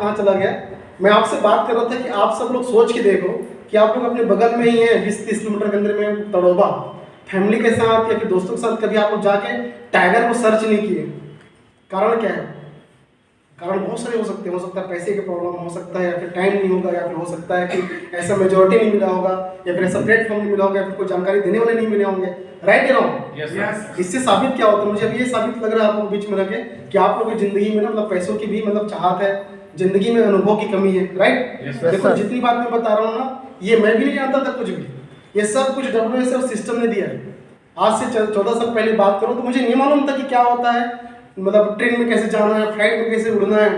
कहाँ चला गया। मैं आपसे बात कर रहा था कि आप सब लोग सोच के देखो कि आप लोग अपने बगल में ही है 20-30 किलोमीटर के अंदर में तड़ोबा, फैमिली के साथ या फिर दोस्तों के साथ कभी आप लोग जाके टाइगर को सर्च नहीं किए। कारण क्या है? कारण बहुत सारे हो सकते हैं। हो सकता है पैसे की प्रॉब्लम, हो सकता है या फिर टाइम नहीं होगा, या फिर हो सकता है कि ऐसा मेजोरिटी नहीं मिला होगा, या फिर ऐसा प्लेटफॉर्म नहीं मिला होगा, या फिर कोई जानकारी देने वाले नहीं मिले होंगे। राइट या रॉन्ग? इससे साबित क्या होता है? मुझे अब ये साबित लग रहा है आप लोग बीच में रखे कि आप लोगों की जिंदगी में ना मतलब पैसों की भी मतलब चाहत है, जिंदगी में अनुभव की कमी है। राइट? देखो जितनी बात मैं बता रहा हूँ ना, ये मैं भी नहीं जानता था कुछ भी, ये सब कुछ WSF सिस्टम ने दिया है। आज से 14 साल पहले बात करूँ तो मुझे नहीं मालूम था कि क्या होता है, मतलब ट्रेन में कैसे जाना है, फ्लाइट में कैसे उड़ना है,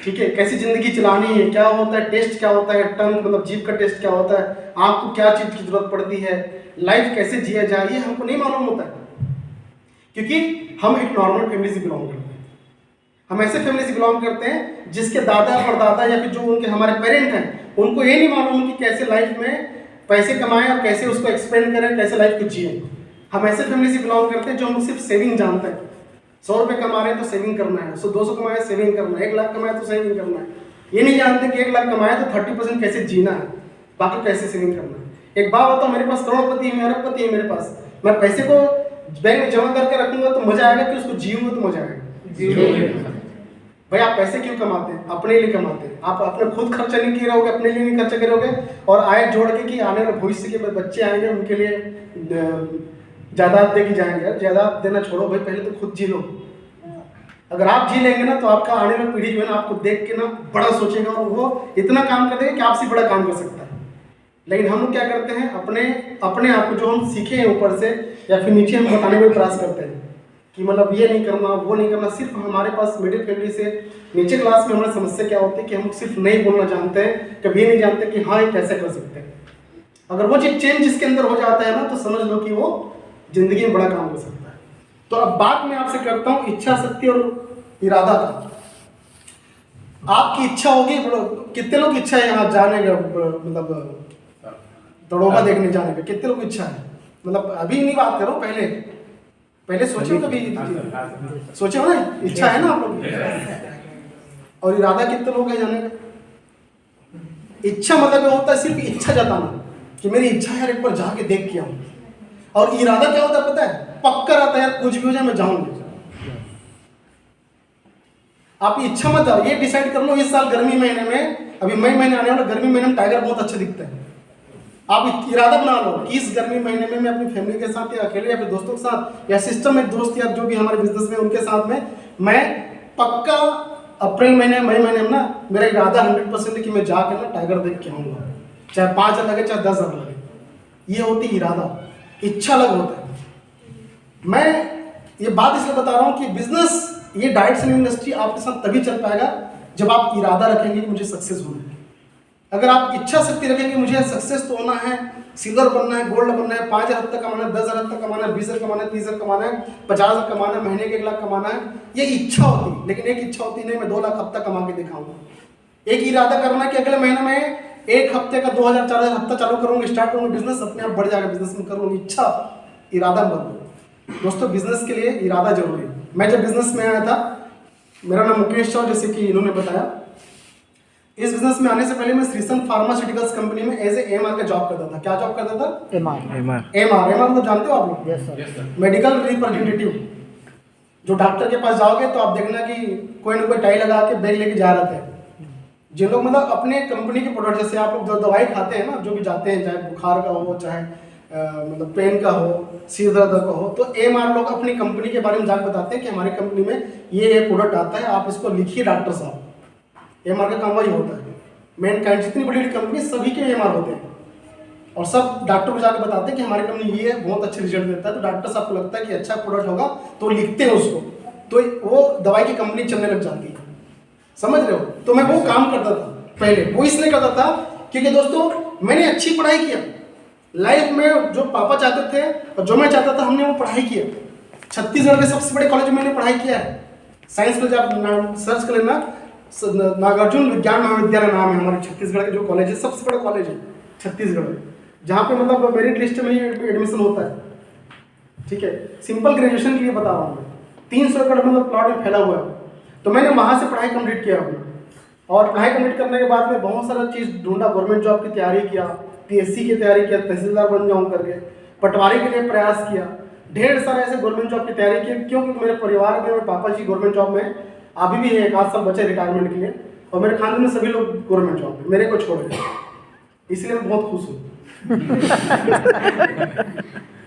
ठीक है, कैसी जिंदगी चलानी है, क्या होता है टेस्ट, क्या होता है टंग मतलब जीभ का टेस्ट क्या होता है, आपको क्या चीज की जरूरत पड़ती है, लाइफ कैसे जिया जाए, ये हमको नहीं मालूम होता है। क्योंकि हम एक नॉर्मल फैमिली से बिलोंग करते हैं। हम ऐसे फैमिली से बिलोंग करते हैं जिसके दादा परदादा या फिर जो उनके हमारे पेरेंट हैं, उनको ये नहीं मालूम कि कैसे लाइफ में पैसे कमाएं और कैसे उसको एक्सपेंड करें, कैसे लाइफ को जिए। हम ऐसे फैमिली से बिलोंग करते हैं जो हम सिर्फ सेविंग जानते हैं। 100 रुपये कमा रहे हैं तो सेविंग करना है, 200 कमाए सेविंग करना है, 1 लाख कमाए तो सेविंग करना है। ये नहीं जानते कि 1 लाख कमाए तो 30% कैसे जीना है, बाकी कैसे सेविंग करना है। एक बात बताओ, मेरे पास करोड़पति है, अरबपति है मेरे पास, मैं पैसे को बैंक में जमा करके रखूंगा तो मजा आएगा कि उसको जीऊंगा तो मजा आएगा? भाई आप पैसे क्यों कमाते हैं? अपने लिए कमाते हैं। आप अपने खुद खर्चा नहीं किए रहोगे, अपने लिए नहीं खर्चा करोगे और आय जोड़ के कि आने वाले भविष्य के बच्चे आएंगे उनके लिए जायदाद दे के जाएंगे। जायदाद देना छोड़ो भाई, पहले तो खुद जी लो। अगर आप जी लेंगे ना तो आपका आने वाली पीढ़ी जो है ना आपको देख के ना बड़ा सोचेगा और वो इतना काम कर देगा कि आपसे बड़ा काम कर सकता है। लेकिन हम लोग क्या करते हैं, अपने आप को जो हम सीखे हैं ऊपर से या फिर नीचे हम बताने में प्रयास करते हैं कि मतलब ये नहीं करना वो नहीं करना। सिर्फ हमारे पास मिडिल फैमिली से नीचे क्लास में हमारी समस्या क्या होती है कि हम सिर्फ नहीं बोलना जानते हैं, कभी नहीं जानते कि हाँ ये कैसे कर सकते हैं। अगर वो चीज चेंज जिसके अंदर हो जाता है ना तो समझ लो कि वो जिंदगी में बड़ा काम कर सकता है। तो अब बात मैं आपसे करता हूँ इच्छा शक्ति और इरादा का। आपकी इच्छा होगी, कितने लोग इच्छा है यहाँ जाने का, मतलब तड़ोबा देखने जाने का कितने लोग इच्छा है? मतलब अभी नहीं बात करो, पहले सोचे हो कभी? सोचे हो ना, इच्छा है ना आप लोग? और इरादा कितने लोग है जाने का? इच्छा मतलब होता है सिर्फ इच्छा जताना कि मेरी इच्छा है एक बार जाके देख के आऊं। और इरादा क्या होता है पता है? पक्का रहता है यार कुछ भी हो जाए मैं जाऊंगा। आप इच्छा मत जाओ, ये डिसाइड कर लो इस साल गर्मी महीने में, अभी मई महीने आने वाला, गर्मी महीने में टाइगर बहुत अच्छा दिखता है। आप इरादा बना लो कि इस गर्मी महीने में मैं अपनी फैमिली के साथ या अकेले या फिर दोस्तों के साथ या सिस्टम में दोस्त या जो भी हमारे बिजनेस में उनके साथ में मैं पक्का अप्रैल महीने मई महीने में ना मेरा इरादा 100% है कि मैं जाकर ना टाइगर देख के आऊंगा, चाहे 5 हज़ार लगे चाहे 10 हज़ार लगे। ये होती इरादा, इच्छा अलग होता है। मैं ये बात इसलिए बता रहा हूँ कि बिजनेस ये डायरेक्ट सेलिंग इंडस्ट्री आपके साथ तभी चल पाएगा जब आप इरादा रखेंगे कि मुझे सक्सेस होना है। अगर आप इच्छा शक्ति रखेंगे मुझे सक्सेस तो होना है, सिल्वर बनना है, गोल्ड बनना है, 5 हज़ार तक कमाना है, 10 हज़ार तक कमाना है, 20 हज़ार कमाना है, 30 हज़ार कमाना है, 50 हज़ार कमाना है, महीने के 1 लाख कमाना है, ये इच्छा होती है। लेकिन एक इच्छा होती नहीं मैं 2 लाख हफ्ता कमा के दिखाऊंगा। एक इरादा करना है कि अगले महीने में 1 हफ्ते का 2000 4000 हफ्ता चालू करूंगा, स्टार्ट करूंगा, बिजनेस अपने आप बढ़ जाएगा, बिजनेस में करूंगा। इच्छा इरादा बनो दोस्तों, बिजनेस के लिए इरादा जरूरी है। मैं जब बिजनेस में आया था, मेरा नाम मुकेश था जैसे कि इन्होंने बताया। इस बिजनेस में आने से पहले मैं श्रीसन फार्मास्यूटिकल्स कंपनी में एज ए एमआर का जॉब करता था। क्या जॉब करता था? एमआर मतलब जानते हो आप लोग? Yes sir. Medical representative. जो डॉक्टर के पास जाओगे तो आप देखना कि कोई ना कोई टाई लगा के बैग लेके जा रहे थे। जिन लोग मतलब अपने कंपनी के प्रोडक्ट, जैसे आप लोग जो दवाई खाते हैं ना, जो भी जाते हैं, चाहे बुखार का हो, चाहे मतलब पेन का हो, सिर दर्द का हो, तो एमआर लोग अपनी कंपनी के बारे में जाकर बताते हैं कि हमारी कंपनी में ये प्रोडक्ट आता है, आप इसको लिखिए डॉक्टर साहब। एमआर का काम वही होता है। मैनकाइंड जितनी बड़ी बड़ी कंपनी सभी के एमआर होते हैं और सब डॉक्टर को जाकर बताते हैं कि हमारी कंपनी ये बहुत अच्छे रिजल्ट देता है। तो डॉक्टर साहब को लगता है कि अच्छा प्रोडक्ट होगा तो लिखते हैं उसको, तो वो दवाई की कंपनी चलने लग जाती है। समझ रहे हो? तो मैं वो काम करता था पहले। वो इसलिए करता था क्योंकि दोस्तों मैंने अच्छी पढ़ाई किया लाइफ में, जो पापा चाहते थे और जो मैं चाहता था हमने वो पढ़ाई किया। छत्तीसगढ़ के सबसे बड़े कॉलेज में मैंने पढ़ाई किया है। साइंस कॉलेज आप सर्च कर लेना, नागार्जुन विज्ञान महाविद्यालय नाम है हमारे छत्तीसगढ़ के जो कॉलेज है, सबसे बड़ा कॉलेज है छत्तीसगढ़ में, जहाँ पे मतलब मेरिट लिस्ट में ही एडमिशन होता है। ठीक है, सिंपल ग्रेजुएशन के लिए बता रहा हूँ मैं। 300 एकड़ मतलब प्लॉट में फैला हुआ है। तो मैंने वहाँ से पढ़ाई कंप्लीट किया अपना। और पढ़ाई कंप्लीट करने के बाद में बहुत सारा चीज़ ढूंढा, गवर्नमेंट जॉब की तैयारी किया, पीएससी की तैयारी किया, तहसीलदार बन जाऊँ करके, पटवारी के लिए प्रयास किया, ढेर सारे ऐसे गवर्नमेंट जॉब की तैयारी की। क्योंकि मेरे परिवार में मेरे पापा जी गवर्नमेंट जॉब में अभी भी है, 1 आध साल बचे रिटायरमेंट के लिए, और मेरे खानदान में सभी लोग गवर्नमेंट जॉब में, मेरे को छोड़ के, इसलिए मैं बहुत खुश हूँ।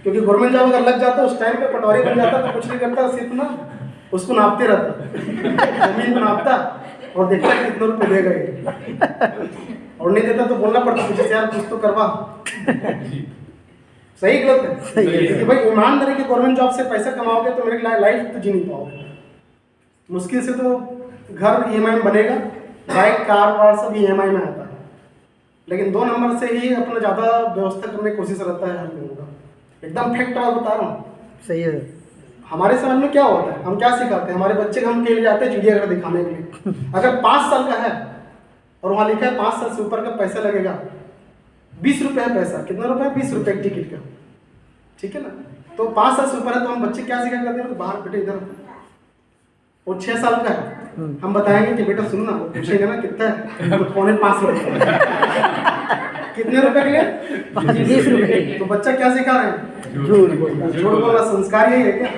क्योंकि गवर्नमेंट जॉब अगर लग जाता उस टाइम पे पटवारी बन जाता तो कुछ नहीं करता, सिर्फ ना उसको नापते रहता, जमीन को नापता और देखता कितने रुपए देगा ये, और नहीं देता तो बोलना पड़ता मुझे यार कुछ तो करवा। सही गलत है? कि भाई ईमानदारी की गवर्नमेंट जॉब से पैसा कमाओगे तो मेरी लाइफ तो जी नहीं पाओगे, मुश्किल से तो घर ईएमआई में बनेगा, बाइक कार वार सब ईएमआई में आता है, लेकिन 2 नंबर से ही अपना ज़्यादा व्यवस्था करने की कोशिश रहता है हर लोगों का। एकदम फैक्ट बता रहा हूँ। सही है। हमारे समाज में क्या होता है, हम क्या सिखाते हैं, हमारे बच्चे को हम के लिए जाते हैं चिड़ियाघर दिखाने के लिए। अगर 5 साल का है और वहाँ लिखा है 5 साल से ऊपर का पैसा लगेगा, 20 रुपये है पैसा, कितना रुपये है, 20 रुपये टिकट का, ठीक है ना। तो 5 साल से ऊपर है तो हम बच्चे क्या सिखा करते हैं, बाहर बेटे इधर, वो 6 साल का है, हम बताएंगे कि बेटा सुनना, वो पूछेगा ना कितना है, तो 4.5 रुपये। कितने रुपए के लिए? 20 रुपये। तो बच्चा क्या सिखा रहे हैं, झूठ बोलना। झूठ बोलना संस्कार यही है क्या?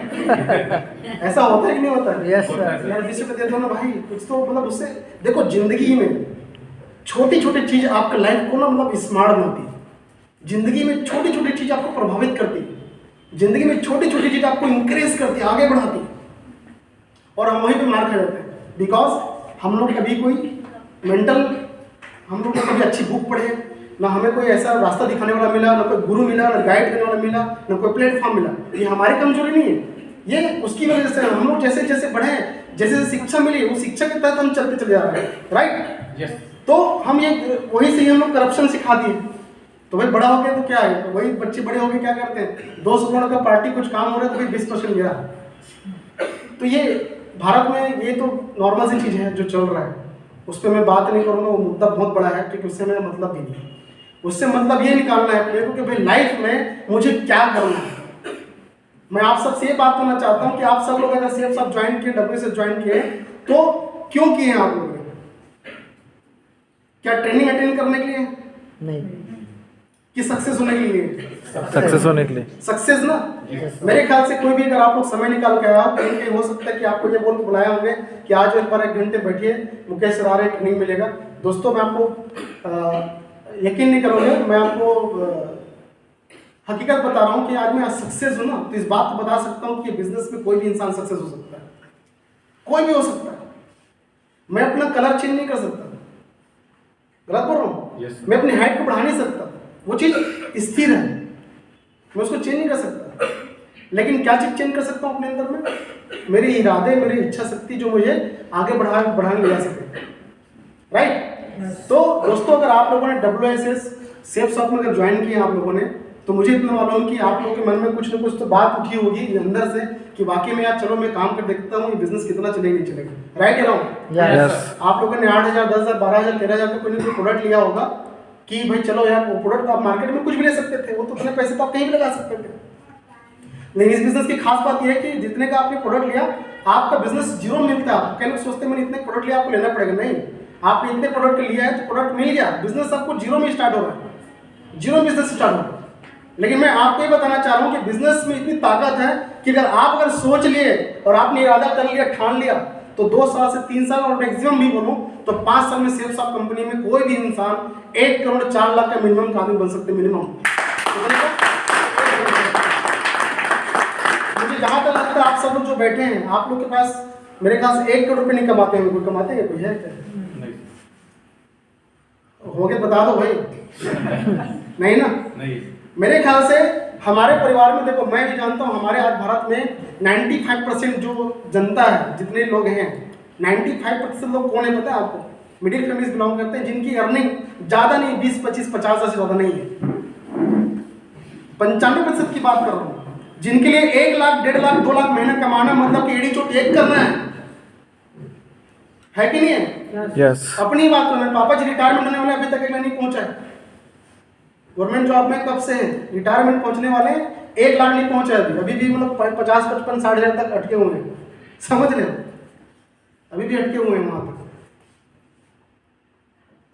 ऐसा होता है कि नहीं होता है? Yes sir. यार 20 रुपये दे दो ना भाई, कुछ तो मतलब उससे देखो, जिंदगी में छोटी छोटी चीज आपके लाइफ को ना मतलब स्मार्ट बनाती है, जिंदगी में छोटी छोटी चीज आपको प्रभावित करती है, जिंदगी में छोटी छोटी चीज आपको इंकरेज करती है, आगे बढ़ाती है, और हम वहीं पे मार खा जाते हैं। बिकॉज हम लोग कभी कोई मेंटल, हम लोग कभी अच्छी बुक पढ़े ना, हमें कोई ऐसा रास्ता दिखाने वाला मिला, ना कोई गुरु मिला, ना गाइड करने वाला मिला, ना कोई प्लेटफॉर्म मिला। ये हमारी कमजोरी नहीं है, ये उसकी वजह से हम लोग जैसे जैसे बढ़े, जैसे जैसे शिक्षा मिली उस शिक्षा के तहत हम चलते चले जा रहे हैं, राइट। यस। तो हम ये वही से ही हम लोग करप्शन सिखा दिए, तो भाई बड़ा हो गया तो क्या है, तो वही बच्चे बड़े हो गए क्या करते हैं, 200 करोड़ का पार्टी कुछ काम हो रहा है तो भाई 20% गिरा। तो ये भारत में ये तो नॉर्मल सी चीज़ है जो चल रहा है, उस पर मैं बात नहीं करूँगा, वो मुद्दा बहुत बड़ा है, क्योंकि उससे मेरा मतलब भी नहीं है। उससे मतलब ये निकालना है अपने को कि भाई लाइफ में मुझे क्या करना है। मैं आप सबसे ये बात करना चाहता हूँ कि आप सब लोग अगर सेफ सब ज्वाइन किए, डब्ल्यू से ज्वाइन किए, तो क्यों किए हैं आप लोगों ने? क्या ट्रेनिंग अटेंड करने के लिए नहीं, कि सक्सेस होने के लिए? सक्सेस होने के लिए। सक्सेस ना। मेरे ख्याल से कोई भी अगर आप लोग समय निकाल के आओ, कहीं हो सकता है कि आपको ये बोल के बुलाया होंगे कि आज एक बार 1 घंटे बैठिए, मुकेश सर आ रहे, ट्रेनिंग मिलेगा। दोस्तों मैं आपको यकीन नहीं करोगे, मैं आपको हकीकत बता रहा हूँ कि आज मैं सक्सेस हूँ ना, तो इस बात को बता सकता हूँ कि बिजनेस में कोई भी इंसान सक्सेस हो सकता है, कोई भी हो सकता है। मैं अपना कलर चेंज नहीं कर सकता, गलत बोल रहा हूँ? Yes, मैं अपनी हाइट को बढ़ा नहीं सकता, वो चीज़ स्थिर है, मैं उसको चेंज नहीं कर सकता। लेकिन क्या चीज़ चेंज कर सकता हूँ अपने अंदर में? मेरे इरादे, मेरी इच्छा शक्ति जो मुझे आगे बढ़ाने ले जा सके, राइट। तो दोस्तों अगर आप लोगों ने WSS सेफ शॉप में अगर ज्वाइन किया आप लोगों ने, तो मुझे इतना मालूम कि आप लोगों के मन में कुछ ना कुछ तो बात उठी होगी अंदर से कि वाकई में यार चलो मैं काम कर देखता हूँ, ये बिजनेस कितना चलेगा नहीं चलेगा, राइट या रॉन्ग? यस। आप लोगों ने 8,000 10,000 12,000 13,000 का कोई ना कोई प्रोडक्ट लिया होगा कि भाई चलो यार, वो प्रोडक्ट आप मार्केट में कुछ भी ले सकते थे, वो तो उतने पैसे तो आप कहीं भी लगा सकते थे। लेकिन इस बिजनेस की खास बात यह है कि जितने का आपने प्रोडक्ट लिया, आपका बिजनेस जीरो मिलता है। कई लोग सोचते हैं मैंने इतने प्रोडक्ट लिया, आपको लेना पड़ेगा, नहीं, आपने इतने प्रोडक्ट लिया है तो प्रोडक्ट मिल गया, बिजनेस आपको जीरो में स्टार्ट हो रहा है, जीरो बिजनेस स्टार्ट हो रहा है। लेकिन मैं आपको ये बताना चाह रहा हूँ कि बिजनेस में इतनी ताकत है कि अगर सोच लिए और आपने इरादा कर लिया, ठान लिया, तो 2 साल से 3 साल और मैक्सिमम भी बोलूँ तो 5 साल में सेल्स ऑफ कंपनी में कोई भी इंसान 1 करोड़ 4 लाख का मिनिमम आदमी बन सकते, मिनिमम। मुझे जहाँ तक लगता है आप सब लोग जो बैठे हैं, आप लोग के पास मेरे ख्याल से 1 करोड़ रुपये नहीं कमाते हैं, कोई कमाते हैं, कोई है क्या? हो गया बता दो भाई। नहीं ना? नहीं। मेरे ख्याल से हमारे परिवार में देखो, मैं भी जानता हूँ हमारे आज भारत में 95% जो जनता है, जितने लोग हैं 95% लोग कौन है पता है आपको? मिडिल फैमिली से बिलोंग करते हैं, जिनकी अर्निंग ज़्यादा नहीं, 20 25 50 से ज़्यादा नहीं है। 95% की बात कर रहा हूँ, जिनके लिए 1 लाख 1.5 लाख 2 लाख महीना कमाना मतलब कि एड़ी चोट एक करना है कि नहीं है? यस। अपनी बात तो मेरे पापा जी रिटायरमेंट होने वाले, अभी तक एक नहीं पहुंचा है। गवर्नमेंट जॉब में कब से रिटायरमेंट पहुंचने वाले, 1 लाख नहीं पहुंचा है अभी भी मतलब 50 55 60 हज़ार तक अटके हुए हैं, समझ रहे हो? अभी भी अटके हुए हैं वहां तक।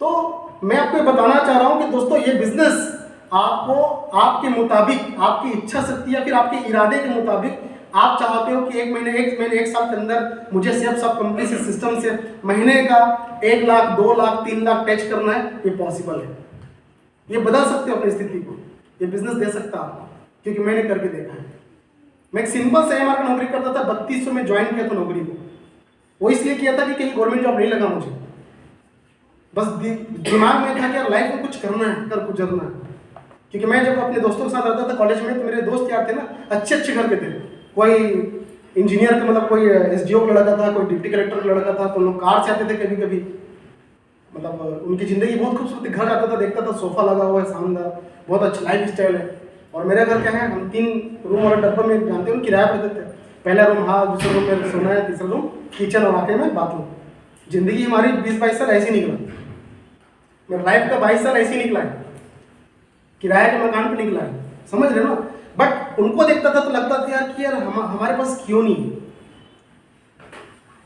तो मैं आपको ये बताना चाह रहा हूँ कि दोस्तों ये बिजनेस आपको आपके मुताबिक, आपकी इच्छा शक्ति या फिर आपके इरादे के मुताबिक, आप चाहते हो कि एक महीने एक साल के अंदर मुझे सब कंपनी से सिस्टम से महीने का 1 लाख 2 लाख 3 लाख टच करना है, ये पॉसिबल है। ये बदल सकते हो अपनी स्थिति को, ये बिजनेस दे सकता है आपको, क्योंकि मैंने करके देखा है। मैं एक सिंपल से AMR का नौकरी करता था, 3200 में ज्वाइन किया था नौकरी को। वो इसलिए किया था कि कहीं गवर्नमेंट जॉब नहीं लगा मुझे, बस दिमाग में था कि यार लाइफ में कुछ करना है, कर गुजरना है। क्योंकि मैं जब अपने दोस्तों के साथ रहता था कॉलेज में, तो मेरे दोस्त यार थे ना अच्छे घर के थे, कोई इंजीनियर का मतलब कोई SDO का लड़का था, कोई डिप्टी कलेक्टर का लड़का था, तो लोग कार से आते थे कभी कभी, मतलब उनकी ज़िंदगी बहुत खूबसूरत। घर आता था, देखता था सोफा लगा हुआ है शानदार, बहुत अच्छा लाइफ स्टाइल है। और मेरे घर क्या है, हम 3 रूम वाला डब्बा में जानते हो किराया पे देते थे। पहला रूम हॉल, दूसरा रूम में सोना है, तीसरा रूम किचन और आखिर में बाथरूम। जिंदगी हमारी 20-22 साल ऐसे ही निकला, मेरा लाइफ का 22 साल ऐसे ही निकला है, किराए के मकान पे निकला है, समझ रहे हो ना। बट उनको देखता था तो लगता था यार कि यार हमारे पास क्यों नहीं है।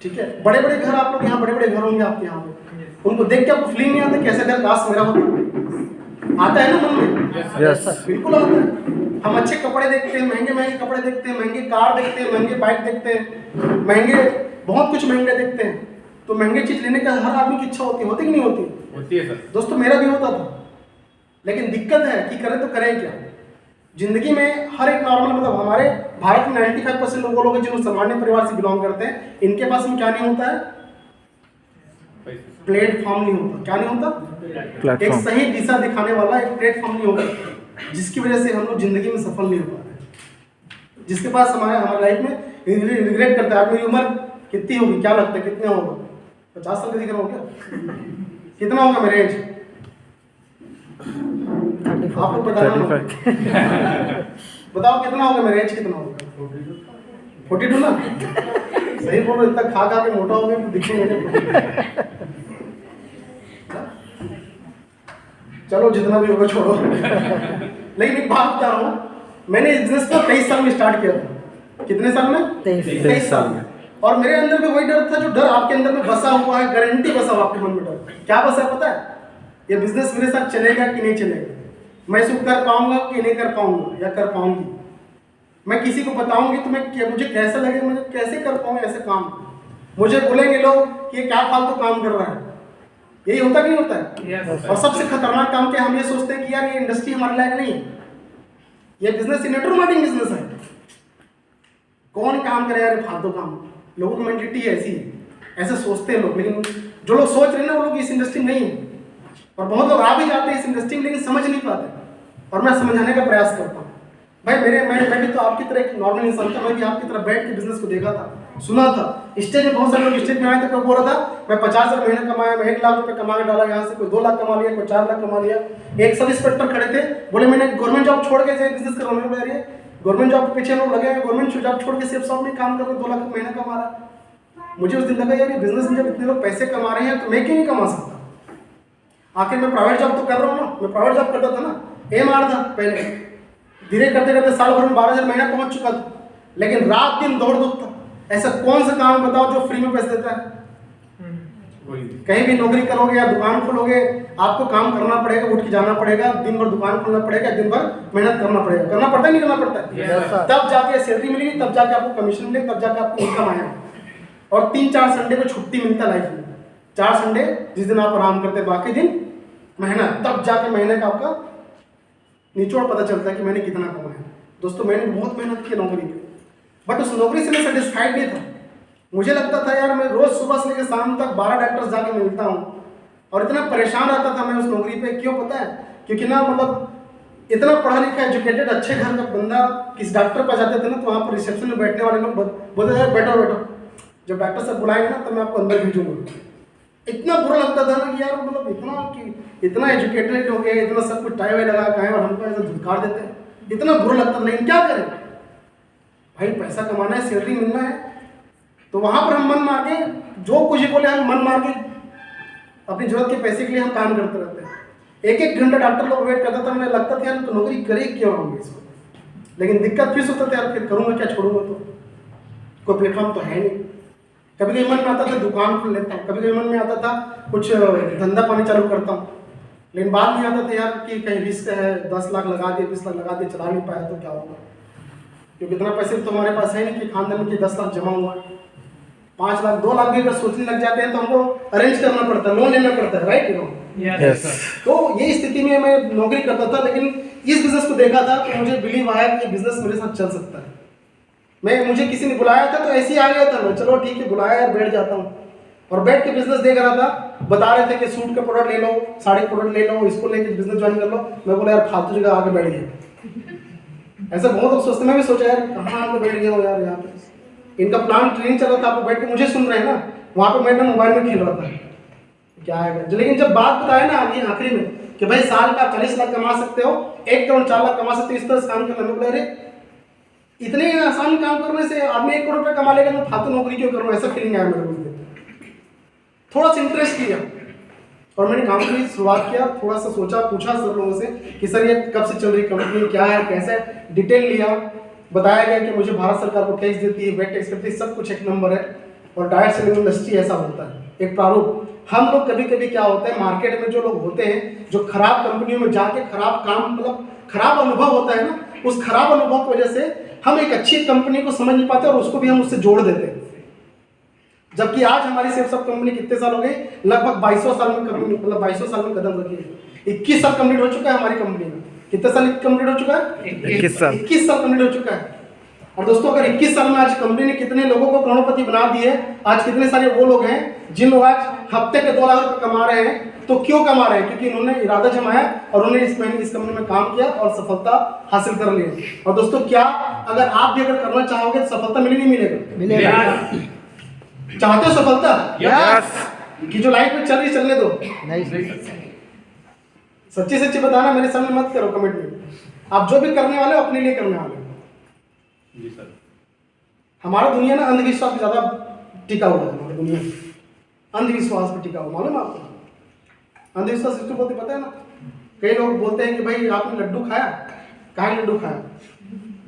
ठीक है, बड़े बड़े घर, आप लोग यहाँ बड़े बड़े घर होंगे आपके यहाँ पे, उनको देख के आपको फीलिंग नहीं आता कैसा घर काश मेरा होता? आता है ना मन में? यस बिल्कुल आता है। हम अच्छे कपड़े देखते हैं, महंगे महंगे कपड़े देखते हैं, महंगे कार देखते हैं, महंगे बाइक देखते हैं, महंगे बहुत कुछ महंगे देखते हैं। तो महंगे चीज लेने का हर आदमी की इच्छा होती कि नहीं होती? होती है सर। दोस्तों मेरा भी होता था, लेकिन दिक्कत है कि करें तो करें क्या। जिंदगी में हर एक नॉर्मल, मतलब हमारे भारत में 95% लोग वो लोग हैं जो सामान्य परिवार से बिलोंग करते हैं, इनके पास में क्या नहीं होता है? प्लेटफॉर्म नहीं होता। क्या नहीं होता? एक सही दिशा दिखाने वाला एक प्लेटफॉर्म नहीं होता, जिसकी वजह से हम लोग जिंदगी में सफल नहीं हो पाते। जिसके पास हमारे लाइफ में रिग्रेट करता है। मेरी उम्र कितनी होगी, क्या लगता है कितना होगा? 50 साल का दिख रहा हो क्या? कितना होगा मेरा एज? आपको बताना होगा। बताओ कितना होगा मेरा एज? कितना होगा? 42 ना? सही बोल रहे, इतना खा के मोटा हो गया तो दिखेंगे। चलो जितना भी होगा छोड़ो। लेकिन एक बात बता रहा हूँ, मैंने बिजनेस को 23 साल में स्टार्ट किया था। कितने साल में? 23 साल में। और मेरे अंदर भी वही डर था जो डर आपके अंदर में बसा हुआ है, गारंटी बसा हुआ आपके मन में डर। क्या बसा है पता है? ये बिजनेस मेरे साथ चलेगा कि नहीं चलेगा, मैं इसको कर पाऊंगा कि नहीं कर पाऊंगा या कर पाऊंगी, मैं किसी को बताऊंगी तो मुझे कैसा लगे, मुझे कैसे कर पाऊंगा ऐसे काम, मुझे बोलेंगे लोग कि ये क्या फालतू काम कर रहा है। यही होता कि नहीं होता है? Yes, और सबसे खतरनाक काम क्या, हम ये सोचते हैं कि यार ये इंडस्ट्री हमारे लायक नहीं है, ये बिजनेस नेटवर्क मार्केटिंग बिजनेस है, कौन काम करे यार फालतू काम। लोगों की मेंटलिटी ऐसी है, ऐसे सोचते हैं लोग। लेकिन जो लोग सोच रहे हैं ना, वो लोग इस इंडस्ट्री में नहीं है। और बहुत लोग आ भी जाते हैं इस इंडस्ट्री में, लेकिन समझ नहीं पाते। और मैं समझाने का प्रयास करता हूँ। भाई मैं भी तो आपकी तरह एक नॉर्मल इंसान था, मैं भी आपकी तरह बैठ के बिजनेस को देखा था, सुना था। स्टेज में बहुत सारे लोग स्टेज में आए थे, कोई बोल रहा था मैं 50,000 महीना कमाया, मैं 1 लाख रुपये कमा के डाला यहाँ से, कोई 2 लाख कमा लिया, कोई 4 लाख कमा लिया। एक सब इंस्पेक्टर खड़े थे, बोले मैंने गवर्नमेंट जॉब छोड़ के बिजनेस कर रहा हूँ। गवर्नमेंट जॉब के पीछे लोग लगे हैं, गवर्नमेंट जॉब छोड़ के सिर्फ शॉप में काम कर रहे, 2 लाख महीना कमा रहा है। मुझे उस दिन लगा यार ये बिजनेस में जब इतने लोग पैसे कमा रहे हैं तो मैं क्यों नहीं कमा सकता। आखिर मैं प्राइवेट जॉब तो कर रहा हूँ ना, मैं प्राइवेट जॉब करता था ना, AMR था पहले, धीरे करते करते साल भर में 12,000 महीना पहुंच चुका था। लेकिन रात दिन दौड़ धूप था। ऐसा कौन सा काम बताओ जो फ्री में पैसे देता है? कहीं भी नौकरी करोगे या दुकान खोलोगे, आपको काम करना पड़ेगा, उठ के जाना पड़ेगा, दिन भर दुकान खोलना पड़ेगा, दिन भर मेहनत करना पड़ेगा। करना पड़ता है नहीं करना पड़ता है? तब जाके सैलरी मिलेगी, तब जाके आपको कमीशन मिलेगी, तब जाके आपको इनकम आएगा। और 3-4 संडे को छुट्टी मिलता है लाइफ में, 4 संडे जिस दिन आप आराम करते हैं, बाकी दिन मेहनत। तब जाके महीने का आपका निचोड़ पता चलता है कि मैंने कितना कमाया। दोस्तों मैंने बहुत मेहनत की नौकरी पे, बट उस नौकरी से मैं सेटिस्फाइड नहीं था। मुझे लगता था यार मैं रोज सुबह से लेकर शाम तक 12 डॉक्टर जाके मिलता हूँ, और इतना परेशान रहता था मैं उस नौकरी पे। क्यों पता है? क्योंकि ना मतलब इतना पढ़ा लिखा एजुकेटेड अच्छे घर का बंदा किस डॉक्टर पर जाते थे ना, तो वहाँ पर रिसेप्शन में बैठने वाले लोग बोलते थे बैठो बैठो, जब डॉक्टर साहब बुलाएंगे ना तो मैं आपको अंदर भेजूंगा। इतना बुरा लगता था ना कि यार मतलब इतना एजुकेटेड हो गया, इतना सब कुछ टाई वाई लगा के आए और हमको ऐसा धुतकार देते हैं, इतना बुरा लगता था। लेकिन क्या करें भाई, पैसा कमाना है, सैलरी मिलना है, तो वहाँ पर हम मन मार के जो कुछ ही बोले हम मन मार के अपनी जरूरत के पैसे के लिए हम काम करते रहते हैं। 1-1 घंटा डॉक्टर लोग वेट करता था, मुझे लगता था यार तो नौकरी करे क्यों होंगे इसको। लेकिन दिक्कत फिर होता था यार, फिर करूँगा क्या, छोड़ूंगा तो कोई प्लेटफॉर्म तो है नहीं। कभी कभी मन में आता था दुकान खोल लेता हूँ, कभी कभी मन में आता था कुछ धंधा पानी चालू करता हूँ, लेकिन बाद में आता था यार कि कहीं रिस्क है, 10 लाख लगा दिए, 20 लाख लगा दिए, चला नहीं पाया तो क्या होगा, क्योंकि इतना पैसे तो हमारे पास है नहीं कि खानदान में 10 लाख जमा हुआ है। 5 लाख 2 लाख भी अगर सोचने लग जाते हैं तो हमको अरेंज करना पड़ता है, लोन लेना पड़ता है, राइट नो। यस तो ये स्थिति में मैं नौकरी करता था, लेकिन इस बिजनेस को देखा था तो मुझे बिलीव आया कि ये बिजनेस मेरे साथ चल सकता है। मुझे किसी ने बुलाया था तो ऐसे ही आ गया था मैं, चलो ठीक है बुलाया यार, बैठ जाता हूँ। और बैठ के बिजनेस देख रहा था, बता रहे थे कि सूट का प्रोडक्ट ले लो, साड़ी का प्रोडक्ट ले लो, इसको लेके बिजनेस ज्वाइन कर लो। मैं बोला यार फालतू जगह आके बैठ गया। ऐसा बहुत लोग सोचते, मैं भी सोचा यार कहाँ आके बैठ गया हो यार यहाँ पे। इनका प्लान ट्रेनिंग चल रहा था, आप बैठ के मुझे सुन रहे हैं ना, वहाँ पे मैं मोबाइल में खेल रहा था क्या है। लेकिन जब बात बताया ना अभी आखिरी में कि भाई साल का 40 लाख कमा सकते हो, 1 करोड़ 4 लाख कमा सकते हो, इस तरह से काम करना, मैं बोला अरे इतने आसान काम करने से आदमी 1 करोड़ रुपये कमा लेगा, मैं फालतू नौकरी क्यों करूँ, ऐसा फीलिंग आया मेरे को। थोड़ा सा इंटरेस्ट लिया और मैंने काम की शुरुआत किया। थोड़ा सा सोचा, पूछा सर लोगों से कि सर ये कब से चल रही कंपनी, क्या है कैसे, डिटेल लिया। बताया गया कि मुझे भारत सरकार को टैक्स देती है, वेट टैक्स करती है, सब कुछ एक नंबर है। और डायरेक्ट सेलिंग इंडस्ट्री ऐसा होता है, एक प्रारूप। हम लोग कभी कभी क्या होता है, मार्केट में जो लोग होते हैं, जो खराब कंपनियों में जाके खराब काम, मतलब खराब अनुभव होता है ना, उस खराब अनुभव की वजह से हम एक अच्छी कंपनी को समझ नहीं पाते और उसको भी हम उससे जोड़ देते हैं। जबकि आज हमारी सेफ सब कंपनी कितने साल हो गए, लगभग 2200 साल में कंपनी, मतलब 2200 साल में कदम रखी है। 21 साल कंप्लीट हो चुका है हमारी कंपनी में। कितने साल कंप्लीट हो चुका है? 21 साल 21 साल कंप्लीट हो चुका है। और दोस्तों अगर 21 साल में आज कंपनी ने कितने लोगों को करोड़पति बना दिए, आज कितने सारे वो लोग हैं जिन लोग आज हफ्ते के 2 लाख रुपए कमा रहे हैं, तो क्यों कमा रहे हैं? क्योंकि इन्होंने इरादा जमाया और उन्होंने इस कंपनी में काम किया और सफलता हासिल कर ली। और दोस्तों क्या अगर आप भी अगर करना चाहोगे तो सफलता मिलेगी नहीं मिलेगा? मिलेगा। चाहते हो सफलता? यस कि जो लाइफ में चल रही चलने दो। नहीं सच्ची सच्ची बताना, मेरे सामने मत करो कमिटमेंट। आप जो भी करने वाले हो अपने लिए करने वाले हो। जी सर। हमारा दुनिया ना अंधविश्वास पे ज्यादा टिका हुआ है। हमारी दुनिया अंधविश्वास पे टिका हुआ, मालूम है आपको? अंधविश्वास किसको बोलते पता है ना? कई लोग बोलते हैं कि भाई आपने लड्डू खाया, कहाँ लड्डू खाया?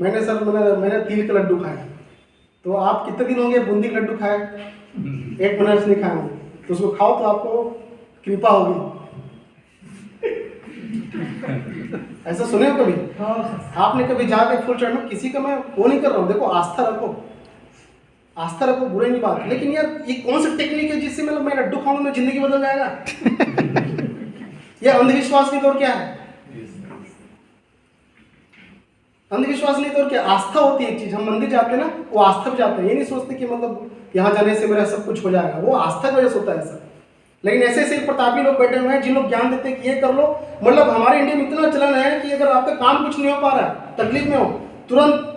मैंने तिल का लड्डू खाया। तो आप कितने दिन हो गए बूंदी का लड्डू खाए? 1 महीने से नहीं खाया हूँ। तो उसको खाओ तो आपको कृपा होगी। ऐसा सुने हो कभी? आपने कभी जाके फूल चढ़ना, किसी का मैं वो नहीं कर रहा हूँ, देखो आस्था रखो, आस्था रखो, बुरे नहीं बात। लेकिन यार ये कौन सा टेक्निक है जिससे मतलब मैं लड्डू खाऊंगा मेरी जिंदगी बदल जाएगा? ये अंधविश्वास नहीं तो और क्या है? अंधविश्वास नहीं तो और क्या? आस्था होती है एक चीज। हम मंदिर जाते हैं ना, वो आस्था भी जाते हैं, ये नहीं सोचते कि मतलब यहाँ जाने से मेरा सब कुछ हो जाएगा, वो आस्था की वजह से होता है ऐसा। लेकिन ऐसे ऐसे प्रतापी लोग बैठे हुए हैं जिन लोग ज्ञान देते हैं कि ये कर लो। मतलब हमारे इंडिया में इतना चलन है कि अगर आपका काम कुछ नहीं हो पा रहा है, तकलीफ में हो, तुरंत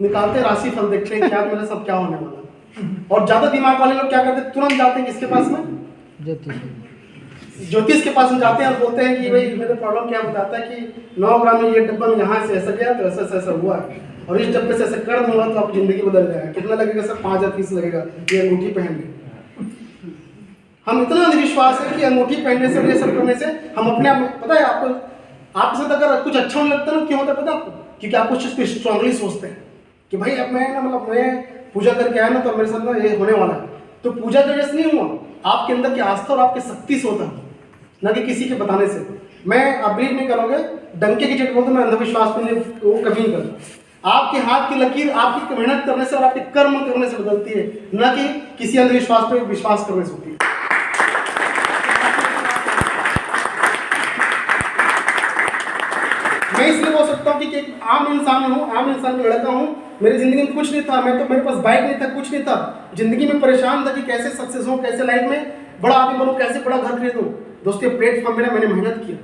निकालते राशि फल देखते हैं क्या मेरे साथ क्या होने वाला है। और ज्यादा दिमाग वाले लोग क्या करते हैं, तुरंत जाते हैं किसके पास में? ज्योतिष के पास में जाते हैं और बोलते हैं कि भाई मेरे प्रॉब्लम क्या बताता है कि 9 ग्राम में ये डब्बा में यहाँ से ऐसा गया तो ऐसा ऐसा हुआ है, और इस डब्बे से ऐसा कर दूंगा तो आपकी जिंदगी बदल जाएगा। कितना लगेगा सर? 5000 फीस लगेगा, ये अंगूठी पहन ले। हम इतना अंधविश्वास है कि अंगूठी पहनने से, ये सब करने से हम अपने आप में, पता है आपको, आपके साथ अगर कुछ अच्छा होने लगता है ना, क्यों होता है पता है आपको? क्योंकि आप कुछ चीज़ को स्ट्रांगली सोचते हैं कि भाई अब मैं ना, मतलब मैं पूजा करके आया ना तो मेरे साथ ना ये होने वाला है। तो पूजा की वजह से नहीं हुआ, आपके अंदर की आस्था और आपकी शक्ति से होता है, ना कि किसी के बताने से। मैं आप बिलीव नहीं करोगे, डंके की चेट बोलते मैं अंधविश्वास में वो कभी नहीं करता। आपके हाथ की लकीर आपकी मेहनत करने से और आपके कर्म करने से बदलती है, ना कि किसी अंधविश्वास पे विश्वास करने से होती है। मैं इसलिए बोल सकता हूँ कि एक आम इंसान हूँ, आम इंसान का लड़का हूँ। मेरी जिंदगी में कुछ नहीं था, मेरे पास बाइक नहीं था, कुछ नहीं था। जिंदगी में परेशान था कि कैसे सक्सेस हूँ, कैसे लाइफ में बड़ा आदमी बनूँ, कैसे बड़ा घर खरीदूँ। दोस्तों प्लेटफॉर्म मिला, मैंने मेहनत किया।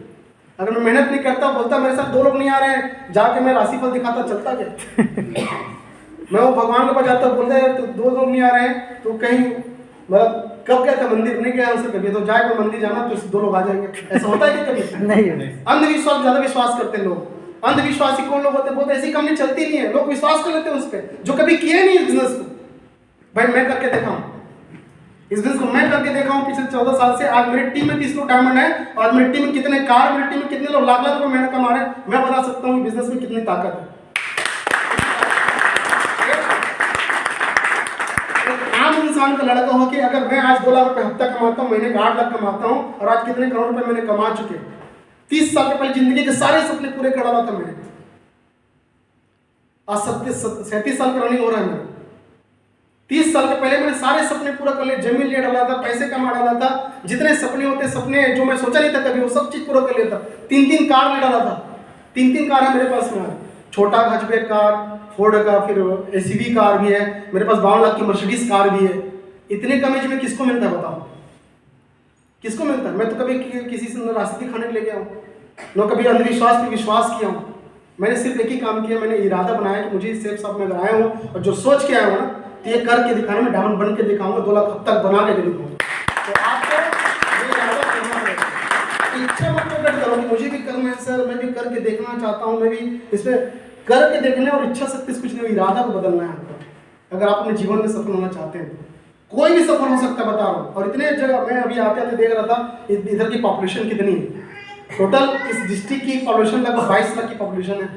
अगर मैं मेहनत नहीं करता, बोलता मेरे साथ 2 लोग नहीं आ रहे हैं, जाके मैं राशिफल दिखाता, चलता क्या? मैं वो भगवान के पास जाता, बोलते हैं तो 2 लोग नहीं आ रहे हैं, तो कहीं मतलब कब गया था मंदिर, नहीं गया उससे कभी, तो जाए मंदिर जाना तो 2 लोग आ जाएंगे। ऐसा होता है कि कभी? नहीं। अंधविश्वास ज्यादा विश्वास करते हैं लोग। अंधविश्वासी कौन लोग होते हैं? बोलते ऐसी कंपनी चलती नहीं है, लोग विश्वास कर लेते हैं उस पर, जो कभी किए नहीं इस बिजनेस को। भाई मैं करके देखा हूँ इस बिजनेस को, मैं करके देखा हूँ पिछले 14 साल से। आज मेरी टीम में 30 लोग डायमंड है, और मेरी टीम में कितने कार, मेरी टीम में कितने लोग लाख लाख रुपए मेहनत कमा रहे हैं। मैं बता सकता हूँ बिजनेस में कितनी ताकत है। आम इंसान आसमान का लड़का हो कि अगर मैं आज 2 लाख रुपए हफ्ता कमाता हूँ, महीने का 8 लाख कमाता हूँ और आज कितने करोड़ रुपए मैंने कमा चुके, 30 साल के पहले जिंदगी के सारे सपने पूरे कर डाला था मैंने। आज 37 साल का रनिंग हो रहा है मेरा। 30 साल के पहले मैंने सारे सपने पूरा कर लिए, जमीन ले डाला था, पैसे कमा डाला था, जितने सपने होते सपने जो मैं सोचा नहीं था कभी, वो सब चीज पूरा कर लिया था। 3-3 कार ले डाला था, 3-3 कार है मेरे पास में, छोटा हैचबैक कार, फोर्ड का, फिर एसयूवी कार भी है मेरे पास, 52 लाख की मर्सिडीज कार भी है। इतने कम एज में किसको मिलता है बताओ, किसको मिलता है? मैं तो कभी किसी से न रास्ते खाने के ले गया हूँ, न कभी अंधविश्वास पे विश्वास किया हूँ। मैंने सिर्फ एक ही काम किया, मैंने इरादा बनाया कि मुझे सेफ साहब में अगर आया हूँ और जो सोच के आया हूँ ना, तो ये करके दिखाना, मैं डायमंड बन के दिखाऊंगा, 2 लाख अब तक बना के दिखाऊंगा। तो आपको ये इरादा करना है, इच्छा मत प्रकट करो कि मुझे भी करना है सर, मैं भी करके देखना चाहता हूँ, मैं भी इसमें करके देखना है। और इच्छा शक्ति से कुछ नहीं, इरादा को बदलना है आपको। अगर आप अपने जीवन में सफल होना चाहते हैं, कोई भी सफल हो सकता है, बता रहा हूँ। और इतने जगह मैं अभी आते आते देख रहा था इधर की पॉपुलेशन कितनी है, टोटल इस डिस्ट्रिक्ट की पॉपुलेशन लगभग 22 लाख की पॉपुलेशन है।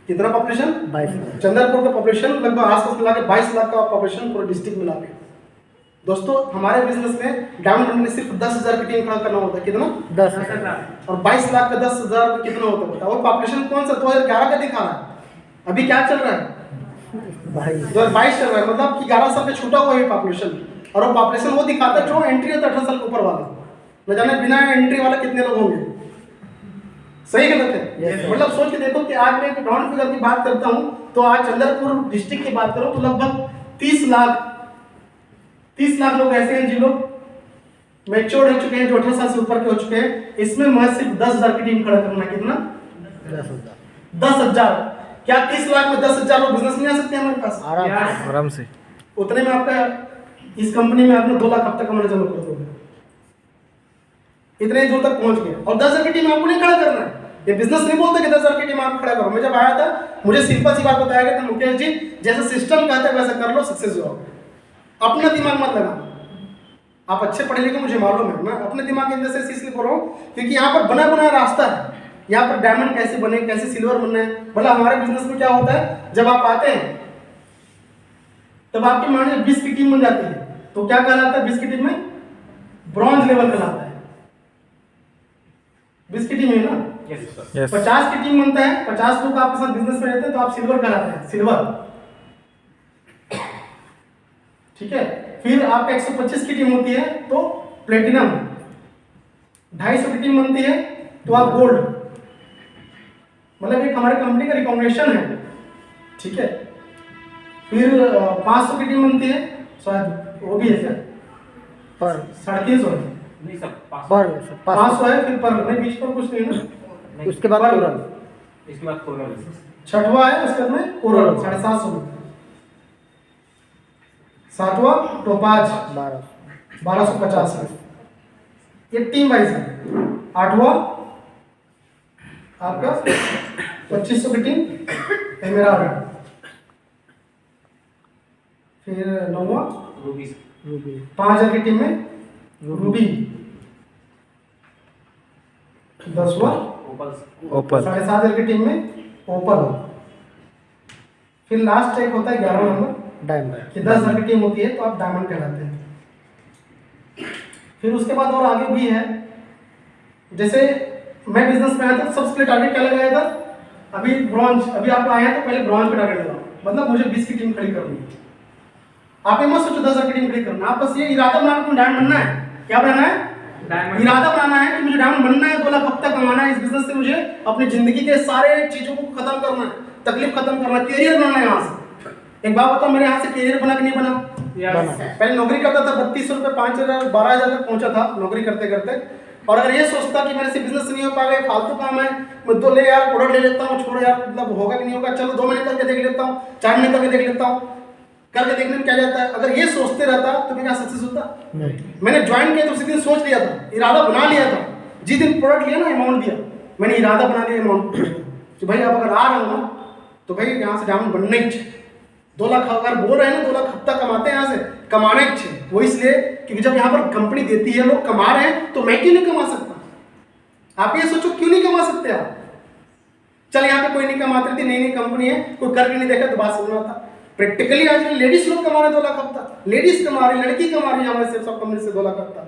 कितना पॉपुलेशन? 22 लाख। चंद्रपुर का पॉपुलेशन लगभग आसपास मिला के 22 लाख का पॉपुलेशन पूरे डिस्ट्रिक्ट मिला के। दोस्तों हमारे बिजनेस में डायमंड बनने सिर्फ 10,000 की टीम खड़ा करना होता है। कितना? 10,000। और 22 लाख का 10,000 कितना होता है बताओ? और पॉपुलेशन कौन सा 2011 का दिखा रहा है? अभी क्या चल रहा है? 2022 चल रहा है, मतलब कि 11 साल का छूटा हुआ है पॉपुलेशन। और वो पॉपुलेशन वो दिखाता है जो एंट्री होता है 18 साल के ऊपर वाला, न जाने बिना एंट्री वाला कितने लोग होंगे। सही गलत है? मतलब सोच के देखो कि आज मैं राउंड फिगर की बात करता हूं, तो आज चंद्रपुर डिस्ट्रिक्ट की बात करो तो लगभग 30 लाख लोग ऐसे हैं जिन लोग मैच्योर हो चुके हैं, जो 18 साल से ऊपर के हो चुके हैं। इसमें मैं सिर्फ 10,000 की टीम खड़ा करना है। कितना? 10,000। क्या 30 लाख में 10,000 लोग बिजनेस में आ सकते हैं हमारे पास? आराम से। उतने में आपका इस कंपनी में आपने 2 लाख अब तक कमाना चालू कर दोगे। इतने दूर तक पहुंच गए। और 10,000 की टीम आपको नहीं खड़ा करना है। ये बिजनेस नहीं बोलते कि 10,000 की टीम आप खड़ा करो। मैं जब आया था मुझे सिंपल सी बात बताया गया था, मुकेश जी जैसा सिस्टम कहता है वैसा कर लो, सक्सेस हो। अपना दिमाग मत लगाना। आप अच्छे पढ़े लिखे, मुझे मालूम है, मैं अपने दिमाग के अंदर से इसलिए बोल रहा हूँ क्योंकि यहाँ पर बना बनाया रास्ता है। यहाँ पर डायमंड कैसे बने, कैसे सिल्वर बनना है। भला हमारे बिजनेस में क्या होता है, जब आप आते हैं तब आपके मान लीजिए 20 की टीम बन जाती है, तो क्या कहलाता है 20 की टीम में? ब्रॉन्ज लेवल कहलाता है। 20 की टीम है ना? Yes. 50 की टीम बनता है, 50 लोग आपके साथ बिजनेस में रहते हैं, तो आप सिल्वर कहलाते हैं, सिल्वर। ठीक है। फिर आपका 125 की टीम होती है तो प्लेटिनम, 250 की टीम बनती है तो आप गोल्ड। मतलब एक हमारे कंपनी का रिकॉग्निशन है। ठीक है। फिर 500 की टीम बनती है, शायद वो भी है सर, पर 350 है, नहीं सब पर 500 है, फिर पर नहीं, बीच पर कुछ नहीं है ना। उसके बाद पर- पूरा इसके बाद कोरोना छठवा है, उसके बाद में कोरल 750 में, 7वां टोपाज 1250 में। ये टीम वाइज है। 8वां आपका 2500 की टीम एमेराल्ड। फिर 9वां रूबी 5,000 की टीम में रूबी। 10वां ओपल 7,500 की टीम में ओपल। फिर लास्ट एक होता है 11वां नंबर डायमंड। कि 10,000 की टीम होती है तो आप डायमंड कहलाते हैं। फिर उसके बाद और आगे भी है, जैसे मैं बिजनेस में आया था सबसे पहले टारगेट क्या लगाया था, अभी ब्रॉन्ज, अभी आप आए हैं तो पहले ब्रॉन्ज पे टारगेट लगाओ, मतलब मुझे 20 की टीम खड़ी करनी है। आप ये मत सोचो 10,000 की टीम खड़ी करना, आप बस ये इरादा बनाना कि डायमंड बनना है। क्या बनाना है? इरादा बनाना है कि मुझे डायमंड बनना है, 2 लाख अब तक कमाना है। इस बिजनेस से मुझे अपनी जिंदगी के सारे चीजों को खत्म करना है, तकलीफ खत्म करना है, कैरियर बनाना है यहाँ से। एक बात बताओ, मेरे यहाँ से कैरियर बना कि नहीं बना? पहले नौकरी करता था, 3200 रुपये, 5,000, 12,000 तक पहुंचा था नौकरी करते करते। और अगर ये सोचता कि मेरे से बिजनेस नहीं हो पाएगा, फालतू काम है, मैं 2 ले यार प्रोडक्ट ले लेता हूँ, छोड़ यार, मतलब होगा कि नहीं होगा, चलो 2 महीने करके देख लेता हूँ, 4 महीने करके देख लेता हूँ, करके देखने में क्या जाता है। अगर ये सोचते रहता तो मैं क्या सक्सेस होता? नहीं। मैंने ज्वाइन किया तो उसी दिन सोच लिया था, इरादा बना लिया था। जिस दिन प्रोडक्ट लिया ना, अमाउंट दिया, मैंने इरादा बना लिया अमाउंट कि भाई अब अगर आ रहा हूँ ना तो भाई यहाँ से डायमंड बनना ही चाहिए। 2 लाख अगर बोल रहे हैं ना, 2 लाख हफ्ता कमाते हैं यहाँ से, कमाना ही चाहिए। वो इसलिए क्योंकि जब यहाँ पर कंपनी देती है, लोग कमा रहे हैं, तो मैं क्यों नहीं कमा सकता? आप ये सोचो क्यों नहीं कमा सकते आप? चल यहाँ पे कोई नहीं कमाते थी, नई नई कंपनी है, कोई करके नहीं देखा तो बात समझ में आता। प्रैक्टिकली आज लेडीज लोग कमा रहे 2 लाख हफ्ता, लेडीज कमा रही, लड़की कमा रही है हमारे सेल्स ऑफ कंपनी से 2 लाख हफ्ता।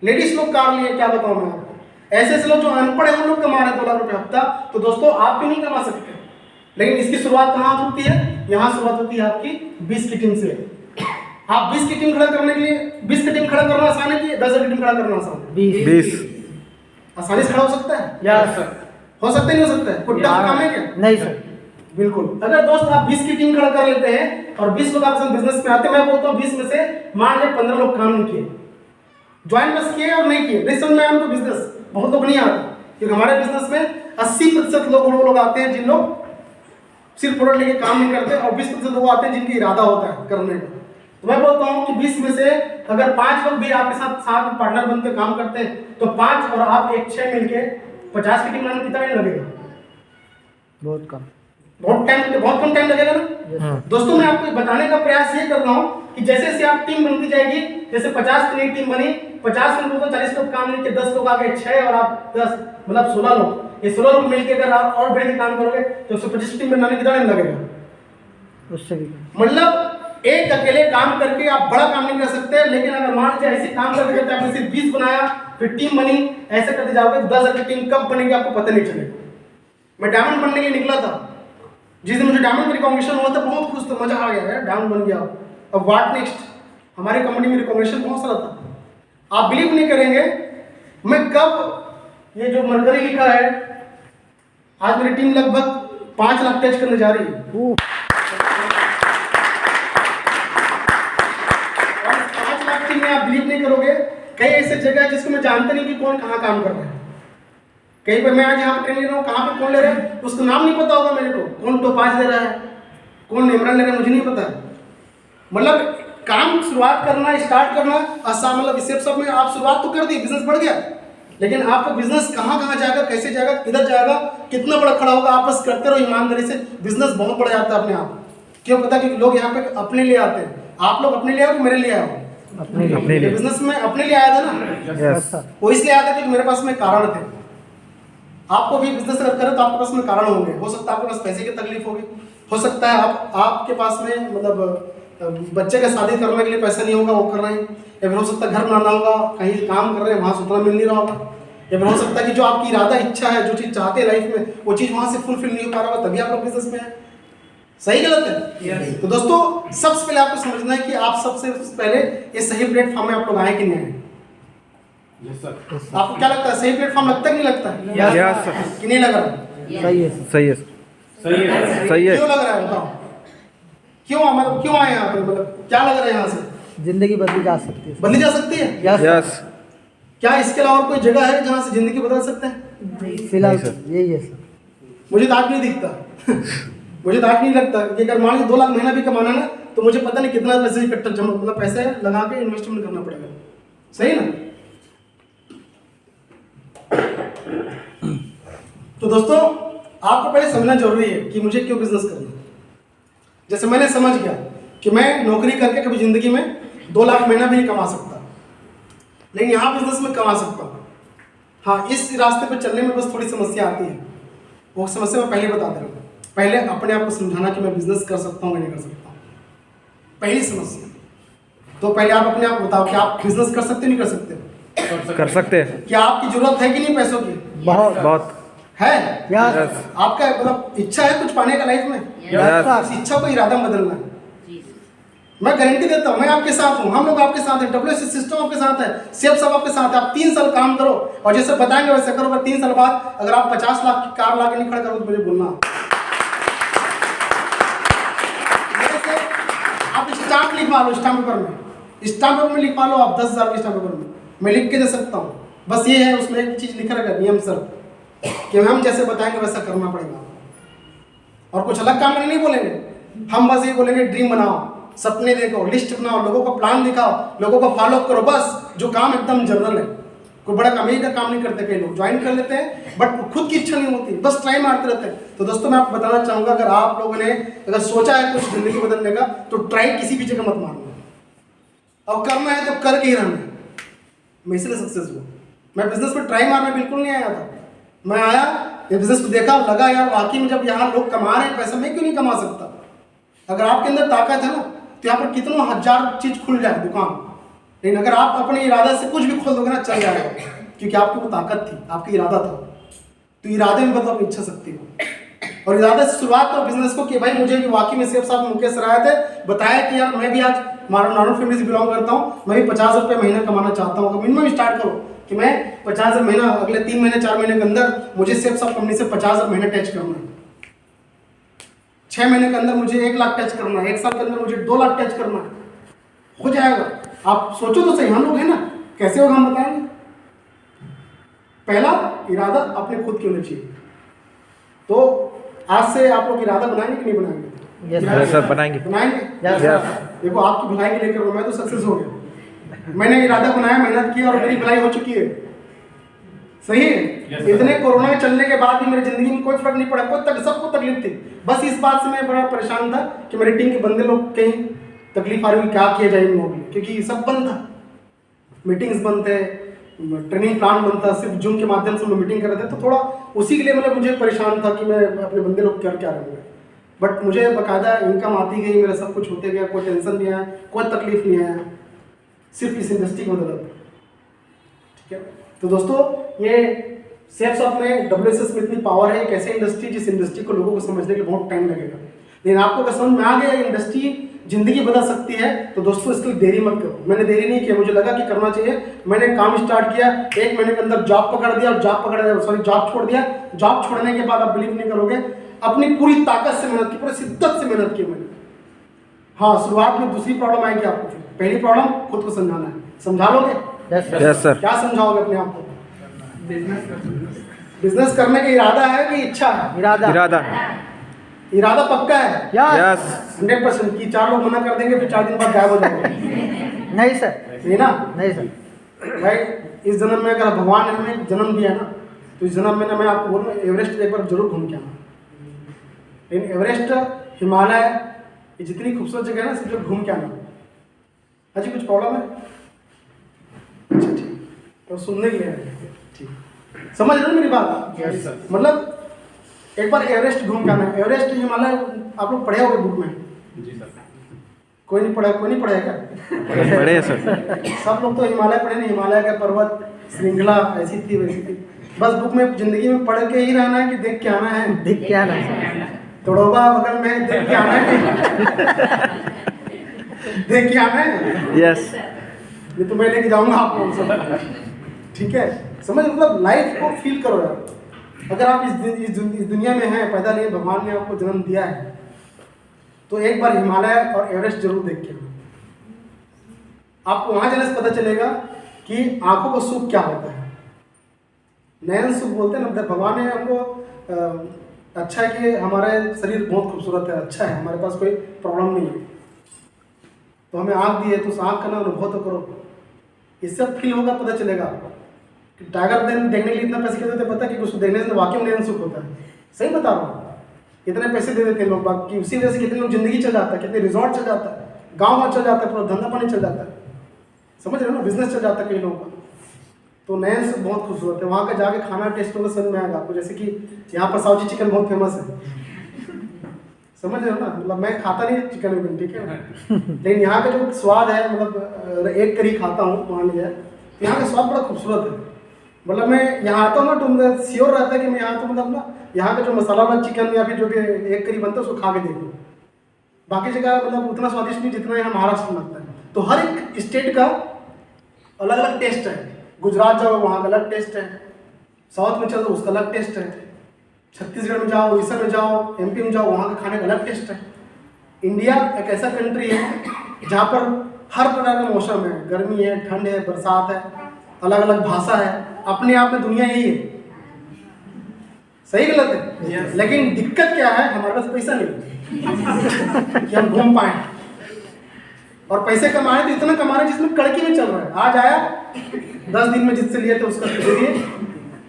लेडीज लोग कार लिए, क्या बताऊं मैं आपको, ऐसे ऐसे लोग जो अनपढ़ है वो लोग कमा रहे हैं 2 लाख रुपए हफ्ता। तो दोस्तों आप भी नहीं कमा सकते, लेकिन इसकी शुरुआत कहाँ होती है, यहाँ शुरुआत होती है आपकी 20 की टीम से। आप 20 की टीम खड़ा करने के लिए 20 की टीम खड़ा करना आसान है कि 10 की टीम खड़ा करना आसान है? 20 आसानी से खड़ा हो सकता है? Yes sir. हो सकता है, नहीं हो सकता है? कोई टफ काम है क्या? नहीं सर। बिल्कुल। अगर दोस्त आप 20 की टीम खड़ा कर लेते हैं और 20 लोग आपके साथ बिजनेस में आते हैं, मैं बोलता हूँ 20 में से मान लीजिए 15 लोग काम नहीं किए, ज्वाइन बस किए और नहीं किए, नहीं समझ में आया उनको बिजनेस, बहुत लोग नहीं आते, क्योंकि हमारे बिजनेस में 80% लोग वो लोग आते हैं जिन लोग सिर्फ प्रोडक्ट लेके काम नहीं करते, और 20% लोग आते हैं जिनकी इरादा होता है करने का। तो मैं बोलता हूँ कि 20 में से अगर 5 लोग भी आपके साथ पार्टनर बनते काम करते हैं, तो 5 और आप 6 मिलके 50 की टीम बनाने में कितना टाइम लगेगा? बहुत कम। बहुत कम टाइम लगेगा ना। दोस्तों मैं आपको बताने का प्रयास ये कर रहा हूँ कि जैसे जैसे आप टीम बनती जाएगी, जैसे 50 की नई टीम बनी, 50 में तो 40 लोग काम नहीं किए, 10 लोग आ गए, 6 और आप 10 मतलब 16 लोग, ये 16 लोग मिलकर अगर आप और बढ़ के काम करोगे तो 125 टीम बनाने कितना टाइम लगेगा? उससे भी मतलब एक अकेले काम करके आप बड़ा काम नहीं कर सकते, लेकिन अगर मान लीजिए ऐसे काम करके करते आपने सिर्फ 20 बनाया, फिर टीम बनी, ऐसे करते जाओगे 10 की टीम कब बनेगी आपको पता नहीं चलेगा। मैं डायमंड बनने के लिए निकला था, जिस दिन मुझे डायमंड का रिकॉग्निशन हुआ था बहुत खुश था, मजा आ गया यार, डायमंड बन गया। अब व्हाट नेक्स्ट, हमारी कंपनी में रिकॉग्निशन बहुत सारा था। आप बिलीव नहीं करेंगे, मैं कब ये जो मरकरी लिखा है, आज मेरी टीम लगभग 5 लाख टच करने जा रही है। और 5 लाख टीम में आप बिलीव नहीं करोगे, कई ऐसे जगह है जिसको मैं जानता नहीं कि कौन कहाँ काम कर रहा है। कहीं पर मैं आज यहाँ पर ट्रेनिंग ले रहा हूँ, कहाँ पे कौन ले रहा है उसका नाम नहीं पता होगा मेरे को, कौन टोपाज ले रहा है, कौन एमराल्ड ले रहा है, मुझे नहीं पता है। मतलब काम शुरुआत करना, स्टार्ट करना आसान, मतलब इस सब में आप शुरुआत तो कर दी, बिजनेस बढ़ गया, लेकिन आपका बिजनेस कहाँ कहाँ जाएगा, कैसे जाएगा, किधर जाएगा, कितना बड़ा खड़ा होगा, आप बस करते रहो ईमानदारी से, बिजनेस बहुत बढ़ जाता है अपने आप। क्यों पता? क्योंकि लोग यहाँ पे अपने लिए आते हैं। आप लोग अपने लिए आओ, मेरे लिए आओ, अपने लिए। बिजनेस में अपने लिए आया था ना, यस सर। वो इसलिए आया था क्योंकि मेरे पास में कारण थे। आपको भी बिजनेस अगर करें तो आपके पास में कारण होंगे, हो सकता है आपके पास पैसे की तकलीफ होगी, हो सकता है आपके पास में मतलब बच्चे का शादी करने के लिए पैसा नहीं होगा, वो कर रहे हैं, या फिर हो सकता है घर बनाना होगा, कहीं काम कर रहे हैं वहाँ से उतना मिल नहीं रहा होगा, या फिर हो सकता है कि जो आपकी इरादा इच्छा है, जो चीज़ चाहते हैं लाइफ में, वो चीज़ वहाँ से फुलफिल नहीं हो पा रहा होगा, तभी आप लोग बिजनेस में है। सही गलत है? तो दोस्तों सबसे पहले आपको समझना है कि आप सबसे पहले ये सही प्लेटफॉर्म में आप लोग आए कि नहीं आए। आपको क्या लगता है, सही प्लेटफॉर्म लगता है कि नहीं लगता है? Yes sir. कि नहीं लग रहा है? सही है, सही है, सही है। सही है। क्यों लग रहा है बताओ? क्यों मतलब क्यों आए यहाँ पे, मतलब क्या लग रहा है यहाँ से? जिंदगी बदली जा सकती है। बदली जा सकती है? यस। क्या इसके अलावा कोई जगह है जहाँ से जिंदगी बदल सकते हैं? फिलहाल नहीं सर। यही है सर। मुझे तो आज नहीं दिखता मुझे तो आज नहीं लगता कि अगर मान लीजिए 2 लाख महीना भी कमाना ना, तो मुझे पता नहीं कितना पैसे इकट्ठा जमा, मतलब पैसे लगा के इन्वेस्टमेंट करना पड़ेगा। सही ना? तो दोस्तों आपको पहले समझना जरूरी है कि मुझे क्यों बिजनेस करना है। जैसे मैंने समझ गया कि मैं नौकरी करके कभी जिंदगी में 2 लाख महीना भी नहीं कमा सकता, लेकिन यहाँ बिजनेस में कमा सकता हूँ। हाँ, इस रास्ते पर चलने में बस थोड़ी समस्या आती है, वो समस्या मैं पहले बता दे रहा हूँ। पहले अपने आप को समझाना कि मैं बिजनेस कर सकता हूँ, मैं नहीं कर सकता हूँ, पहली समस्या। तो पहले आप अपने आप को बताओ कि आप बिजनेस कर सकते नहीं कर सकते? कर सकते हैं। क्या आपकी जरूरत है कि नहीं पैसों की? बहुत बहुत है। यस। आपका मतलब इच्छा है कुछ पाने का लाइफ में? यस। इस इच्छा को इरादा में बदलना है। मैं गारंटी देता हूँ, मैं आपके साथ हूँ, हम लोग आपके साथ हैं, WSC सिस्टम आपके साथ है, सेफ सब आपके साथ है। आप 3 साल काम करो और जैसे बताएंगे वैसे करो। अगर 3 साल बाद अगर आप 50 लाख की कार ला के नहीं खड़ा करोगे तो मुझे बोलना। आप स्टाम्प लिखवा लो, स्टाम्प पेपर में, स्टाम्प पेपर में लिखवा लो आप 10,000 के स्टाम्प पेपर में, मैं लिख के दे सकता हूँ। बस ये है, उसमें एक चीज़ लिखा रहेगा, नियम सर, कि हम जैसे बताएंगे वैसा करना पड़ेगा, और कुछ अलग काम नहीं बोलेंगे। हम बस ये बोलेंगे ड्रीम बनाओ, सपने देखो, लिस्ट बनाओ, लोगों को प्लान दिखाओ, लोगों को फॉलो करो, बस जो काम एकदम जनरल है। कोई बड़ा काम का काम नहीं करते, कई लोग ज्वाइन कर लेते हैं बट खुद की इच्छा नहीं होती, बस ट्राई मारते रहते हैं। तो दोस्तों मैं आपको बताना चाहूँगा, अगर आप लोगों ने अगर सोचा है कुछ जिंदगी बदलने का, तो ट्राई किसी भी जगह मत मारना, और करना है तो करके ही रहना है। मैं इसलिए सक्सेस हुआ। मैं बिजनेस में ट्राई मारने बिल्कुल नहीं आया था। मैं आया, ये बिजनेस को देखा, लगा यार वाकई में जब यहाँ लोग कमा रहे हैं पैसा, मैं क्यों नहीं कमा सकता? अगर आपके अंदर ताकत है ना तो यहाँ पर कितनों हजार चीज खुल जाए दुकान, लेकिन अगर आप अपने इरादा से कुछ भी खोल दोगे ना चल जाएगा, क्योंकि आपकी वो ताकत थी, आपका इरादा था। तो इरादे में बदलो अपनी इच्छा शक्ति को, और इरादे से शुरुआत करो बिजनेस को कि भाई मुझे भी वाकई में सेफ साहब मुकेश सर आए थे, बताया कि यार मैं भी आज नॉर्मल फैमिली से बिलोंग करता हूँ, मैं भी 50 रुपये महीना कमाना चाहता हूँ। अगर मिनिमम स्टार्ट करो कि मैं 50 महीना अगले 3 महीने 4 महीने के अंदर मुझे सेफ साहब कंपनी से 50 महीना टच करना है, 6 महीने के अंदर मुझे 1 लाख टच करना है, 1 साल के अंदर मुझे 2 लाख टच करना है, हो जाएगा। आप सोचो तो सही, हम लोग हैं ना, कैसे होगा हम बताएंगे। पहला इरादा अपने खुद की होना चाहिए। तो आज से आप लोग इरादा बनाएंगे कि नहीं बनाएंगे? यस सर, बनाएंगे। देखो आपकी भलाई के लेकर मैं तो सक्सेस हो गया, मैंने इरादा बनाया, मेहनत की और मेरी भलाई हो चुकी है। सही है। इतने कोरोना चलने के बाद भी मेरी जिंदगी में कोई फर्क नहीं पड़ा, सबको तकलीफ थी। बस इस बात से मैं बड़ा परेशान था कि मेरी टीम के बंदे लोग कहीं तकलीफ आ रही, क्या किया जाए इन लोगों के लिए, क्योंकि सब बंद था, मीटिंग्स बंद थे, ट्रेनिंग प्लान बंद था, सिर्फ जूम के माध्यम से हम लोग मीटिंग कर रहे थे। तो थोड़ा उसी के लिए मतलब मुझे परेशान था कि मैं अपने बंदे लोग कर क्या रहे हैं। बट मुझे बाकायदा इनकम आती गई, मेरा सब कुछ होते गया, कोई टेंशन नहीं आया, कोई तकलीफ नहीं आया, सिर्फ इस इंडस्ट्री को बदला। ठीक है, तो दोस्तों ये सेफ शॉप में WSS में इतनी पावर है, एक ऐसी इंडस्ट्री जिस इंडस्ट्री को लोगों को समझने के लिए बहुत टाइम लगेगा, लेकिन आपको अगर समझ में आ गया इंडस्ट्री जिंदगी बदल सकती है तो दोस्तों इसके लिए देरी मत करो। मैंने देरी नहीं किया, मुझे लगा कि करना चाहिए, मैंने काम स्टार्ट किया, 1 महीने के अंदर जॉब पकड़ दिया, जॉब छोड़ दिया। जॉब छोड़ने के बाद आप बिलीव नहीं करोगे, अपनी पूरी ताकत से मेहनत की, पूरी शिद्दत से मेहनत की मैंने। हाँ, शुरुआत में दूसरी प्रॉब्लम आएगी आपको, फिर पहली प्रॉब्लम खुद को समझाना है। समझा लोगे? Yes sir. क्या समझाओगे अपने आप को? बिजनेस करने का इरादा है कि इच्छा है? इरादा पक्का है? यस 100% की 4 लोग मना कर देंगे फिर 4 दिन बाद गायब हो जाएंगे। नहीं सर, नहीं ना? नहीं सर। भाई इस जन्म में अगर भगवान ने हमें जन्म दिया ना, तो इस जन्म में ना मैं आपको बोलूँ एवरेस्ट एक बार जरूर घूम के आना। लेकिन एवरेस्ट, हिमालय, ये जितनी खूबसूरत जगह है ना, सिर्फ घूम के आना। अजी कुछ प्रॉब्लम है? अच्छा ठीक, तो सुनने के लिए ठीक, समझ रहे हो मेरी बात? Yes sir. मतलब एक बार एवरेस्ट घूम के आना है। एवरेस्ट, हिमालय आप लोग पढ़े होंगे बुक में? जी सर। कोई नहीं पढ़ेगा? बड़े सर। सब लोग तो हिमालय पढ़े नहीं, हिमालय का पर्वत श्रृंखला ऐसी थी वैसी थी। बस बुक में जिंदगी में पढ़ के ही रहना है कि देख के आना है? दिख क्या ना सर। तोड़ोबा बगल में देख के आना है? देख के आना है? यस। ये तो मैं लेके जाऊंगा आप लोगों से। ठीक है, समझ, मतलब लाइफ को फील करो यार। अगर आप इस दुनिया में हैं, पैदा लिए, भगवान ने आपको जन्म दिया है, तो एक बार हिमालय और एवरेस्ट जरूर देख के आपको वहां जाने से पता चलेगा कि आंखों का सुख क्या होता है। नयन सुख बोलते हैं ना, भगवान ने हमको अच्छा है कि हमारे शरीर बहुत खूबसूरत है, अच्छा है, हमारे पास कोई प्रॉब्लम नहीं है, तो हमें आँख दी है तो उस आँख का ना अनुभव तो करो। इससे फील होगा, पता चलेगा आपको कि टाइगर देखने के लिए इतना पैसे देते, पता कि उसको देखने से वाकई में नयन सुख होता है। सही बता रहा हूँ, इतने पैसे दे देते हैं लोग बाकी, उसी वजह से कितने लोग जिंदगी चल जाता है, कितने रिजॉर्ट चल जाता है, गाँव चल जाता है, पूरा धंधा पानी चल जाता है, समझ रहे हो ना, बिजनेस चल जाता है कई लोगों का। तो नयन सुख बहुत खूबसूरत है, वहाँ का जाके खाना टेस्ट होगा, समझ में आएगा आपको। जैसे कि यहाँ पर साउजी चिकन बहुत फेमस है, समझ रहे हो ना, मतलब मैं खाता नहीं चिकन विकन, ठीक है, लेकिन यहाँ का जो स्वाद है, मतलब एक करी खाता हूँ मान लिया, तो यहाँ का स्वाद बड़ा खूबसूरत है। मतलब मैं यहाँ आता हूँ ना तो मुझे श्योर रहता है कि मैं यहाँ तो मतलब ना यहाँ का जो मसाला वाला चिकन या फिर जो भी एक करी बनता है उसको खा के देखूँ। बाकी जगह मतलब उतना स्वादिष्ट नहीं जितना यहाँ महाराष्ट्र में लगता है। तो हर एक स्टेट का अलग अलग टेस्ट है। गुजरात जाओ वहाँ का अलग टेस्ट है, साउथ में चलो उसका अलग टेस्ट है, छत्तीसगढ़ में जाओ, उड़ीसा में जाओ, MP में जाओ, वहाँ का खाने का अलग टेस्ट है। इंडिया एक ऐसा कंट्री है जहाँ पर हर प्रकार का मौसम है, गर्मी है, ठंड है, बरसात है, अलग अलग भाषा है, अपने आप में दुनिया यही है। सही गलत है? yes. लेकिन दिक्कत क्या है, हमारे पास पैसा नहीं कि हम घूम पाए, और पैसे कमाए तो इतना कमा रहे जिसमें कड़की में चल रहा है। आज आया 10 दिन में जिससे लिए थे उसका दे दिए,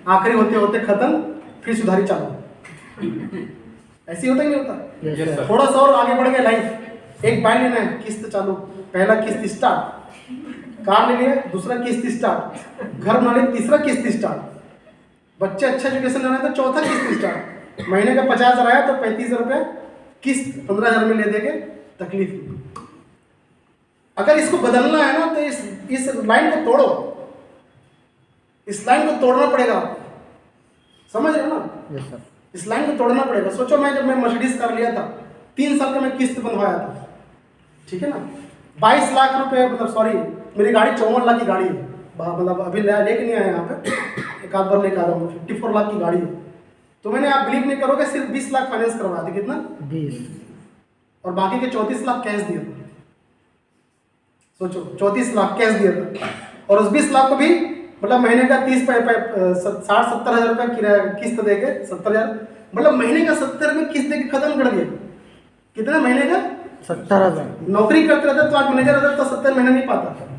आखिरी होते होते खत्म, फिर सुधारी चालू। ऐसे होता ही नहीं होता? yes, थोड़ा सा और आगे बढ़ गया लाइफ, एक बाइक लेना है, किस्त चालू, पहला किस्त स्टार्ट, कार ले लिया, दूसरा किस्त स्टार्ट, घर बना लिया, तीसरा किस्त स्टार्ट, बच्चे अच्छा एजुकेशन लेना है तो चौथा किस्त स्टार्ट, महीने का 50,000 आया तो 35 रुपये किस्त 15,000 में ले देंगे, तकलीफ नहीं। अगर इसको बदलना है ना तो इस लाइन को तोड़ो, इस लाइन को तोड़ना पड़ेगा आपको, समझ रहे हो ना? Yes sir. इस लाइन को तोड़ना पड़ेगा। सोचो मैं जब मैं मर्सिडीज कर लिया था 3 साल का मैं किस्त बनवाया था, ठीक है ना, 22 लाख रुपए, मतलब सॉरी मेरी गाड़ी 54 लाख की गाड़ी है, मतलब अभी लेके नहीं आया यहाँ पे, एक आध बार लेके आ रहा हूँ, 54 लाख की गाड़ी है। तो मैंने, आप बिलीव नहीं करोगे, सिर्फ 20 लाख फाइनेंस करवाया था। कितना? 20। और बाकी के 34 लाख कैश दिया था। सोचो 34 लाख कैश दिया था, और उस 20 लाख को भी मतलब महीने का 60-70 हज़ार रुपये किराया किस्त देके 70,000, मतलब महीने का 70 में किस्त देके खत्म कर दिया। कितना महीने का? 70,000। नौकरी करते रहते तो आज मैनेजर रहता तो 70 महीने नहीं पाता।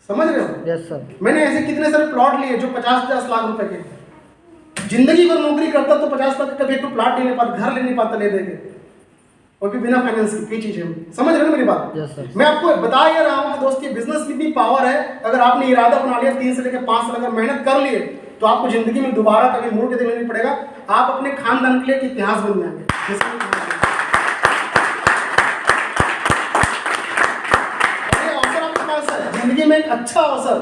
समझ रहे हो? Yes sir. मैंने ऐसे कितने सारे प्लॉट लिए जो 50-50 लाख रुपए के, जिंदगी भर नौकरी करता तो 50 लाख का कभी एक प्लॉट नहीं ले पाता, घर ले नहीं पाता ले देके, और भी बिना फाइनेंस की। कई चीजें, समझ रहे हो मेरी बात? Yes sir. मैं आपको बता ये रहा हूँ कि दोस्त, ये बिजनेस की भी पावर है। अगर आपने इरादा बना लिया 3 से लेकर 5 साल अगर मेहनत कर लिए तो आपको जिंदगी में दोबारा कभी मुड़ के देखना नहीं पड़ेगा। आप अपने खानदान के लिए एक इतिहास बन जाएंगे। अवसर आपके पास है जिंदगी में, एक अच्छा अवसर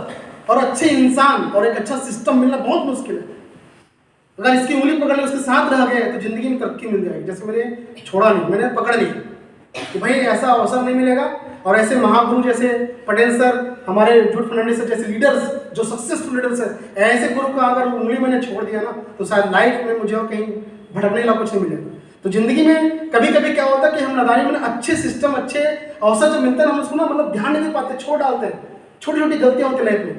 और अच्छे इंसान और एक अच्छा सिस्टम मिलना बहुत मुश्किल है। अगर इसकी उंगली पकड़ ली, उसके साथ रह गए तो जिंदगी में तरक्की मिल जाएगी। जैसे मैंने छोड़ा नहीं, मैंने पकड़ ली कि भाई ऐसा अवसर नहीं मिलेगा। और ऐसे महागुरु जैसे पटेल सर, हमारे जूट फर्नांडिस सर जैसे लीडर्स जो सक्सेसफुल लीडर्स है, ऐसे गुरु का अगर उंगली मैंने छोड़ दिया ना तो शायद लाइफ में मुझे कहीं भटकने का कुछ नहीं मिलेगा। तो जिंदगी में कभी कभी क्या होता है कि हम नादानी में अच्छे सिस्टम, अच्छे अवसर जो मिलते हैं हम उसको ना मतलब ध्यान नहीं दे पाते, छोड़ डालते हैं। छोटी छोटी गलतियां होती है लाइफ में।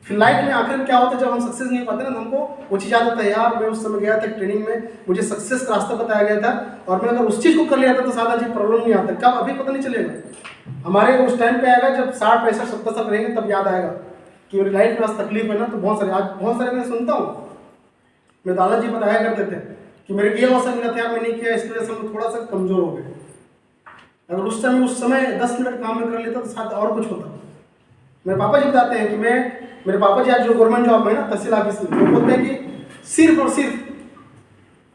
फिर लाइफ में आखिर में क्या होता है, जब हम सक्सेस नहीं पाते ना तो हमको वो चीज़ याद आता है, यार मैं उस समय गया था ट्रेनिंग में, मुझे सक्सेस का रास्ता बताया गया था और मैं अगर उस चीज़ को कर लिया था तो सादा जी प्रॉब्लम नहीं आता। कब? अभी पता नहीं चलेगा। हमारे उस टाइम पे आएगा जब 60, 65, 70 साल रहेंगे तब याद आएगा कि मेरी लाइफ में आज तकलीफ है ना। तो बहुत सारे, आज बहुत सारे मैं सुनता हूँ, मेरे दादाजी बताया करते थे कि मेरे ये अवसर मिला था यार, मैं नहीं किया, इस वजह से हम थोड़ा सा कमजोर हो गए। अगर उस समय 10 मिनट काम में कर लेता तो शायद और कुछ होता। मेरे पापा जी बताते हैं कि मेरे पापा जी आज जो गवर्नमेंट जॉब में ना तहसील ऑफिस में, वो बोलते हैं कि सिर्फ और सिर्फ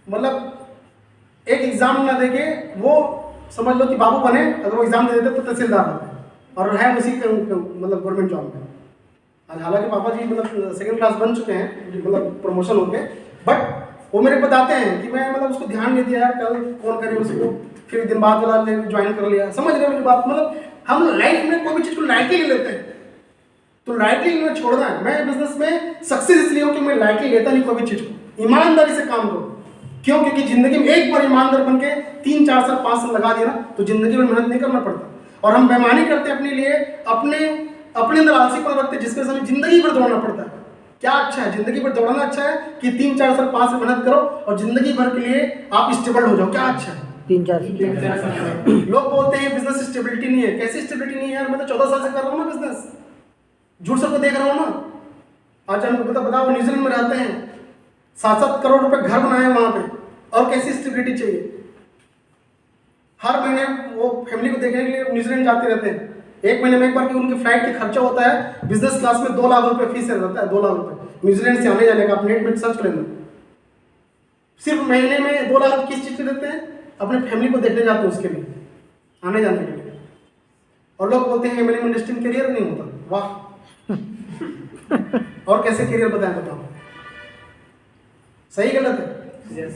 मतलब एक एग्जाम ना देके वो समझ लो कि बाबू बने, अगर वो एग्जाम दे देते तो तहसीलदार बनते, और है उसी के मतलब गवर्नमेंट जॉब में। आज हालांकि पापा जी मतलब 2nd क्लास बन चुके हैं, मतलब प्रमोशन हो गए, बट वो मेरे बताते हैं कि मैं मतलब उसको ध्यान नहीं दिया यार, कल कौन करे उसको, फिर दिन बाद वाला ज्वाइन कर लिया। समझ रहे हो मेरी बात? मतलब हम लाइफ में कोई भी चीज़ को लाइटली ले लेते हैं, तो लाइटली में छोड़ना है। मैं बिजनेस में सक्सेस इसलिए हूँ कि मैं लाइटली लेता नहीं कोई भी चीज़ को, ईमानदारी से काम करो। क्यों? क्योंकि जिंदगी में एक बार ईमानदार बन के 3, 4 साल, 5 साल लगा दिया ना तो जिंदगी में मेहनत नहीं करना पड़ता। और हम बेईमानी करते हैं अपने लिए, अपने अंदर आलसीपन रखते हैं, जिसके वजह से हमें जिंदगी भर दौड़ना पड़ता है। क्या अच्छा है? जिंदगी भर दौड़ना अच्छा है कि 3, 4 साल, 5 साल मेहनत करो और जिंदगी भर के लिए आप स्टेबल हो जाओ? क्या अच्छा है? 3-4 लोग बोलते हैं बिजनेस स्टेबिलिटी नहीं है। कैसी स्टेबिलिटी नहीं है यार? मैं तो 14 साल से कर रहा हूँ ना बिजनेस, झूठ सबको देख रहा हूँ ना। आज हमको बताओ, न्यूजीलैंड में रहते हैं, 7-7 करोड़ रुपए घर बनाए वहां पे, और कैसी स्टेबिलिटी चाहिए? हर महीने वो फैमिली को देखने के लिए न्यूजीलैंड जाते रहते हैं। एक महीने में एक बार की उनके फ्लाइट के खर्चा होता है, बिजनेस क्लास में 2 लाख रुपए फीस रहता है। 2 लाख रुपए न्यूजीलैंड से आने जाने का, आप नेट में सर्च कर लेना। सिर्फ महीने में 2 लाख किस चीज के देते हैं? अपने फैमिली को देखने जाते हैं, उसके लिए, आने जाने के लिए। और लोग बोलते हैं एमएलएम इंडस्ट्री में करियर नहीं होता। वाह! और कैसे करियर बताएं, बताओ? सही गलत है?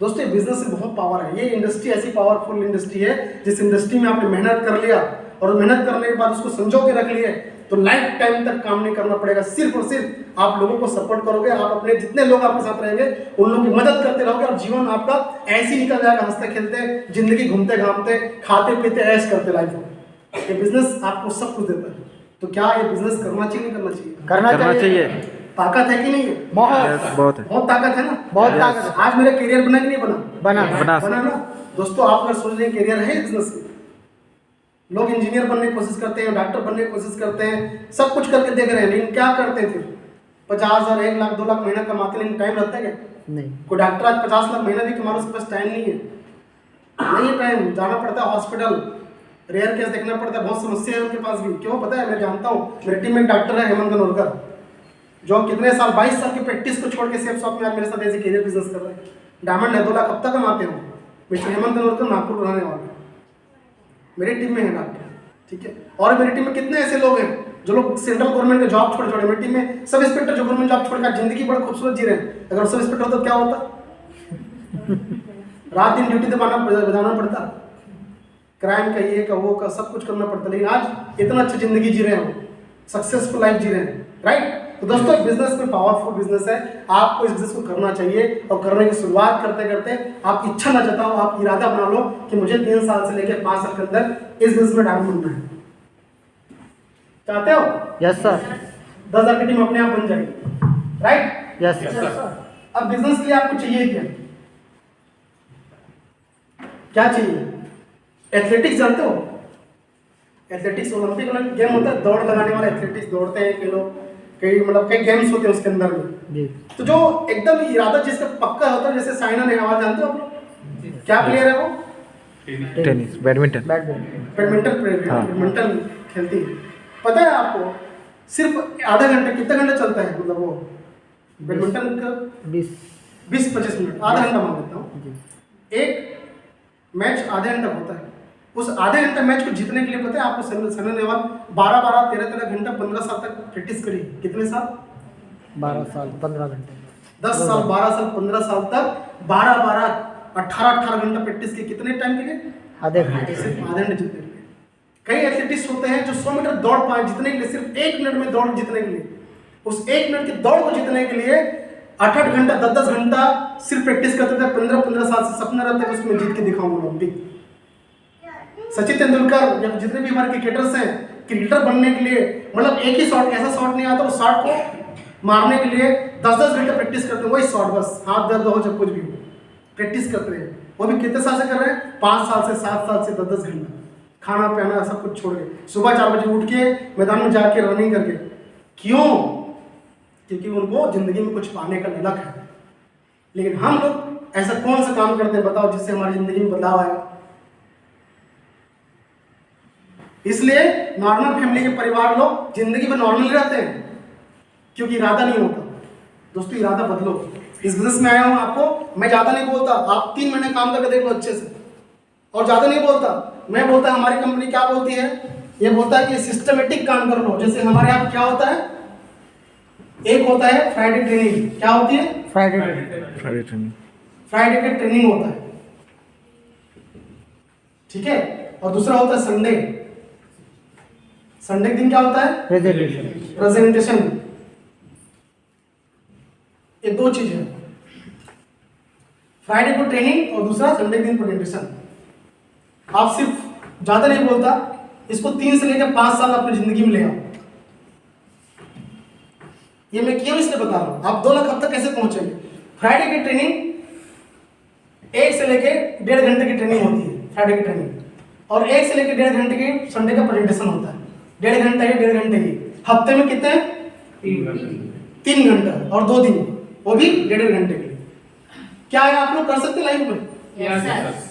दोस्तों ये बिजनेस में बहुत पावर है। ये इंडस्ट्री ऐसी पावरफुल इंडस्ट्री है, जिस इंडस्ट्री में आपने मेहनत कर लिया और मेहनत करने के बाद उसको संजो के रख लिए तो लाइफ टाइम तक काम नहीं करना पड़ेगा। सिर्फ और सिर्फ आप लोगों को सपोर्ट करोगे, आप अपने जितने लोग आपके साथ रहेंगे उन लोगों की मदद करते रहोगे और जीवन आपका ऐसे ही निकल जाएगा, हंसते खेलते, जिंदगी घूमते घामते, खाते पीते, ऐश करते लाइफ में। ये बिजनेस आपको सब कुछ देता है। तो क्या ये बिजनेस करना चाहिए, नहीं करना चाहिए? करना चाहिए। ताकत है कि नहीं है? बहुत बहुत ताकत है ना? बहुत ताकत है। आज मेरा करियर बना कि नहीं बना? बना ना। दोस्तों आप अगर सोच रहे हैं करियर है बिजनेस में, लोग इंजीनियर बनने की कोशिश करते हैं, डॉक्टर बनने की कोशिश करते हैं, सब कुछ करके देख रहे हैं, लेकिन क्या करते हैं? फिर 50,000, 1 लाख, 2 लाख महीना कमाते, लेकिन टाइम रहता है क्या? नहीं। कोई डॉक्टर आज 50 लाख महीना भी कमा रहा है, उसके पास टाइम नहीं है। नहीं टाइम, जाना पड़ता है हॉस्पिटल, रेयर केस देखना पड़ता है, बहुत समस्या है उनके पास भी। क्यों पता है? मैं जानता हूँ, मेरे टीम में एक डॉक्टर है हेमंत गनोरकर, जो कितने साल, 22 साल की प्रैक्टिस को छोड़ के सेफ शॉप में आज मेरे साथ ऐसे करियर बिजनेस कर रहे हैं। डायमंड है, 2 लाख अब तक कमाते हैं। मिस्टर हेमंत नरोत्तम नागपुर रहने वाले हैं, मेरी टीम में है डॉक्टर, ठीक है। और मेरी टीम में कितने ऐसे लोग हैं जो लोग सेंट्रल गवर्नमेंट का जॉब छोड़ छोड़े, मेरी टीम में सब इंस्पेक्टर जो गवर्नमेंट जॉब छोड़कर जिंदगी बड़ा खूबसूरत जी रहे हैं। अगर सब इंस्पेक्टर होता तो क्या होता? रात दिन ड्यूटी दबाना बजाना पड़ता, क्राइम का ये का वो का सब कुछ करना पड़ता, लेकिन आज इतना अच्छी जिंदगी जी रहे हैं, सक्सेसफुल लाइफ जी रहे हैं, राइट। तो दोस्तों बिजनेस में पावरफुल बिजनेस है, आपको इस बिजनेस को करना चाहिए और करने की शुरुआत करते करते आप इच्छा ना जताओ, आप इरादा बना लो कि मुझे 3 साल से लेकर 5 साल के अंदर इस बिजनेस में डायमंड बनना है। चाहते हो? Yes sir. 10,000 की टीम अपने आप बन जाएगी, राइट। Yes sir. अब बिजनेस के लिए आपको चाहिए क्या? क्या चाहिए? एथलेटिक्स जानते हो? एथलेटिक्स ओलंपिक वाला गेम होता है, दौड़ लगाने वाला एथलेटिक्स दौड़ते हैं कई लोग, कई मतलब कई गेम्स होते हैं उसके अंदर में। तो जो एकदम इरादा जिसका पक्का होता है, जैसे साइना नेहवाल जानते हो आप लोग? क्या प्लेयर है वो? Tennis, badminton. बैडमिंटन प्लेयर, हाँ। बैडमिंटन खेलती है। पता है आपको सिर्फ आधा घंटा, कितना घंटा चलता है मतलब वो बैडमिंटन का? 20-25 मिनट, आधा घंटा मान लेता हूँ। एक मैच आधे घंटा होता है, उस आधे घंटे मैच को जीतने के लिए पता है आपको साइना नेहवाल 12-12, 13-13 घंटा 15 साल तक प्रैक्टिस करी। कितने साल? 12 साल 15 घंटे। 10 साल, 12 साल, 15 साल तक 12-12, 18-18 घंटा प्रैक्टिस की। कितने टाइम के लिए? आधे घंटे। सिर्फ आधे घंटे जीतने के लिए। कई एथलेटिक्स होते हैं जो 100 मीटर दौड़ पाए जीतने के लिए, सिर्फ 1 मिनट में दौड़ जीतने के लिए, उस 1 मिनट की दौड़ को जीतने के लिए 8-8 घंटा, 10-10 घंटा सिर्फ प्रैक्टिस करते थे। 15-15 साल से सपना रहता है कि उसमें जीत के दिखाऊंगा ओलंपिक। सचिन तेंदुलकर या जितने भी हमारे क्रिकेटर्स हैं, क्रिकेटर बनने के लिए मतलब एक ही शॉट, ऐसा शॉट नहीं आता, उस शॉट को मारने के लिए 10-10 घंटे प्रैक्टिस करते हैं, वही शॉट, बस हाथ दर्द हो जब कुछ भी हो प्रैक्टिस करते हैं। वो भी कितने साल से कर रहे हैं? 5 साल से, 7 साल से, 10-10 घंटा, खाना पीना सब कुछ छोड़ के सुबह 4 बजे उठ के मैदान में जाके रनिंग करके। क्यों? क्योंकि उनको जिंदगी में कुछ पाने का ललक है। लेकिन हम लोग ऐसा कौन सा काम करते हैं बताओ जिससे हमारी जिंदगी में बदलाव आएगा? इसलिए नॉर्मल फैमिली के परिवार लोग जिंदगी में नॉर्मल रहते हैं क्योंकि इरादा नहीं होता। दोस्तों इरादा बदलो। इस बिजनेस में आया हूं आपको, मैं ज्यादा नहीं बोलता, आप 3 महीने काम करके देख लो अच्छे से, और ज्यादा नहीं बोलता। मैं बोलता हमारी कंपनी क्या बोलती है, ये बोलता है कि सिस्टमेटिक काम कर लो। जैसे हमारे यहाँ क्या होता है, एक होता है फ्राइडे ट्रेनिंग। क्या होती है? Friday training. फ्राइडे का ट्रेनिंग होता है, ठीक है। और दूसरा होता है संडे। संडे के दिन क्या होता है? प्रेजेंटेशन। ये 2 चीज है, फ्राइडे को ट्रेनिंग और दूसरा संडे के दिन प्रेजेंटेशन। आप सिर्फ ज्यादा नहीं बोलता, इसको 3 से लेकर 5 साल अपनी जिंदगी में ले आओ। ये मैं क्यों इसलिए बता रहा हूं, आप 2 लाख अब तक कैसे पहुंचेंगे? फ्राइडे की ट्रेनिंग 1 से लेकर 1.5 घंटे की ट्रेनिंग होती है, फ्राइडे की ट्रेनिंग, और 1 से लेकर 1.5 घंटे की संडे का प्रेजेंटेशन होता है। 1.5 घंटे की, 1.5 घंटे की। हफ्ते में कितने? 3 घंटा, और 2 दिन वो भी 1.5 घंटे के लिए। क्या है आप लोग कर सकते हैं लाइफ में?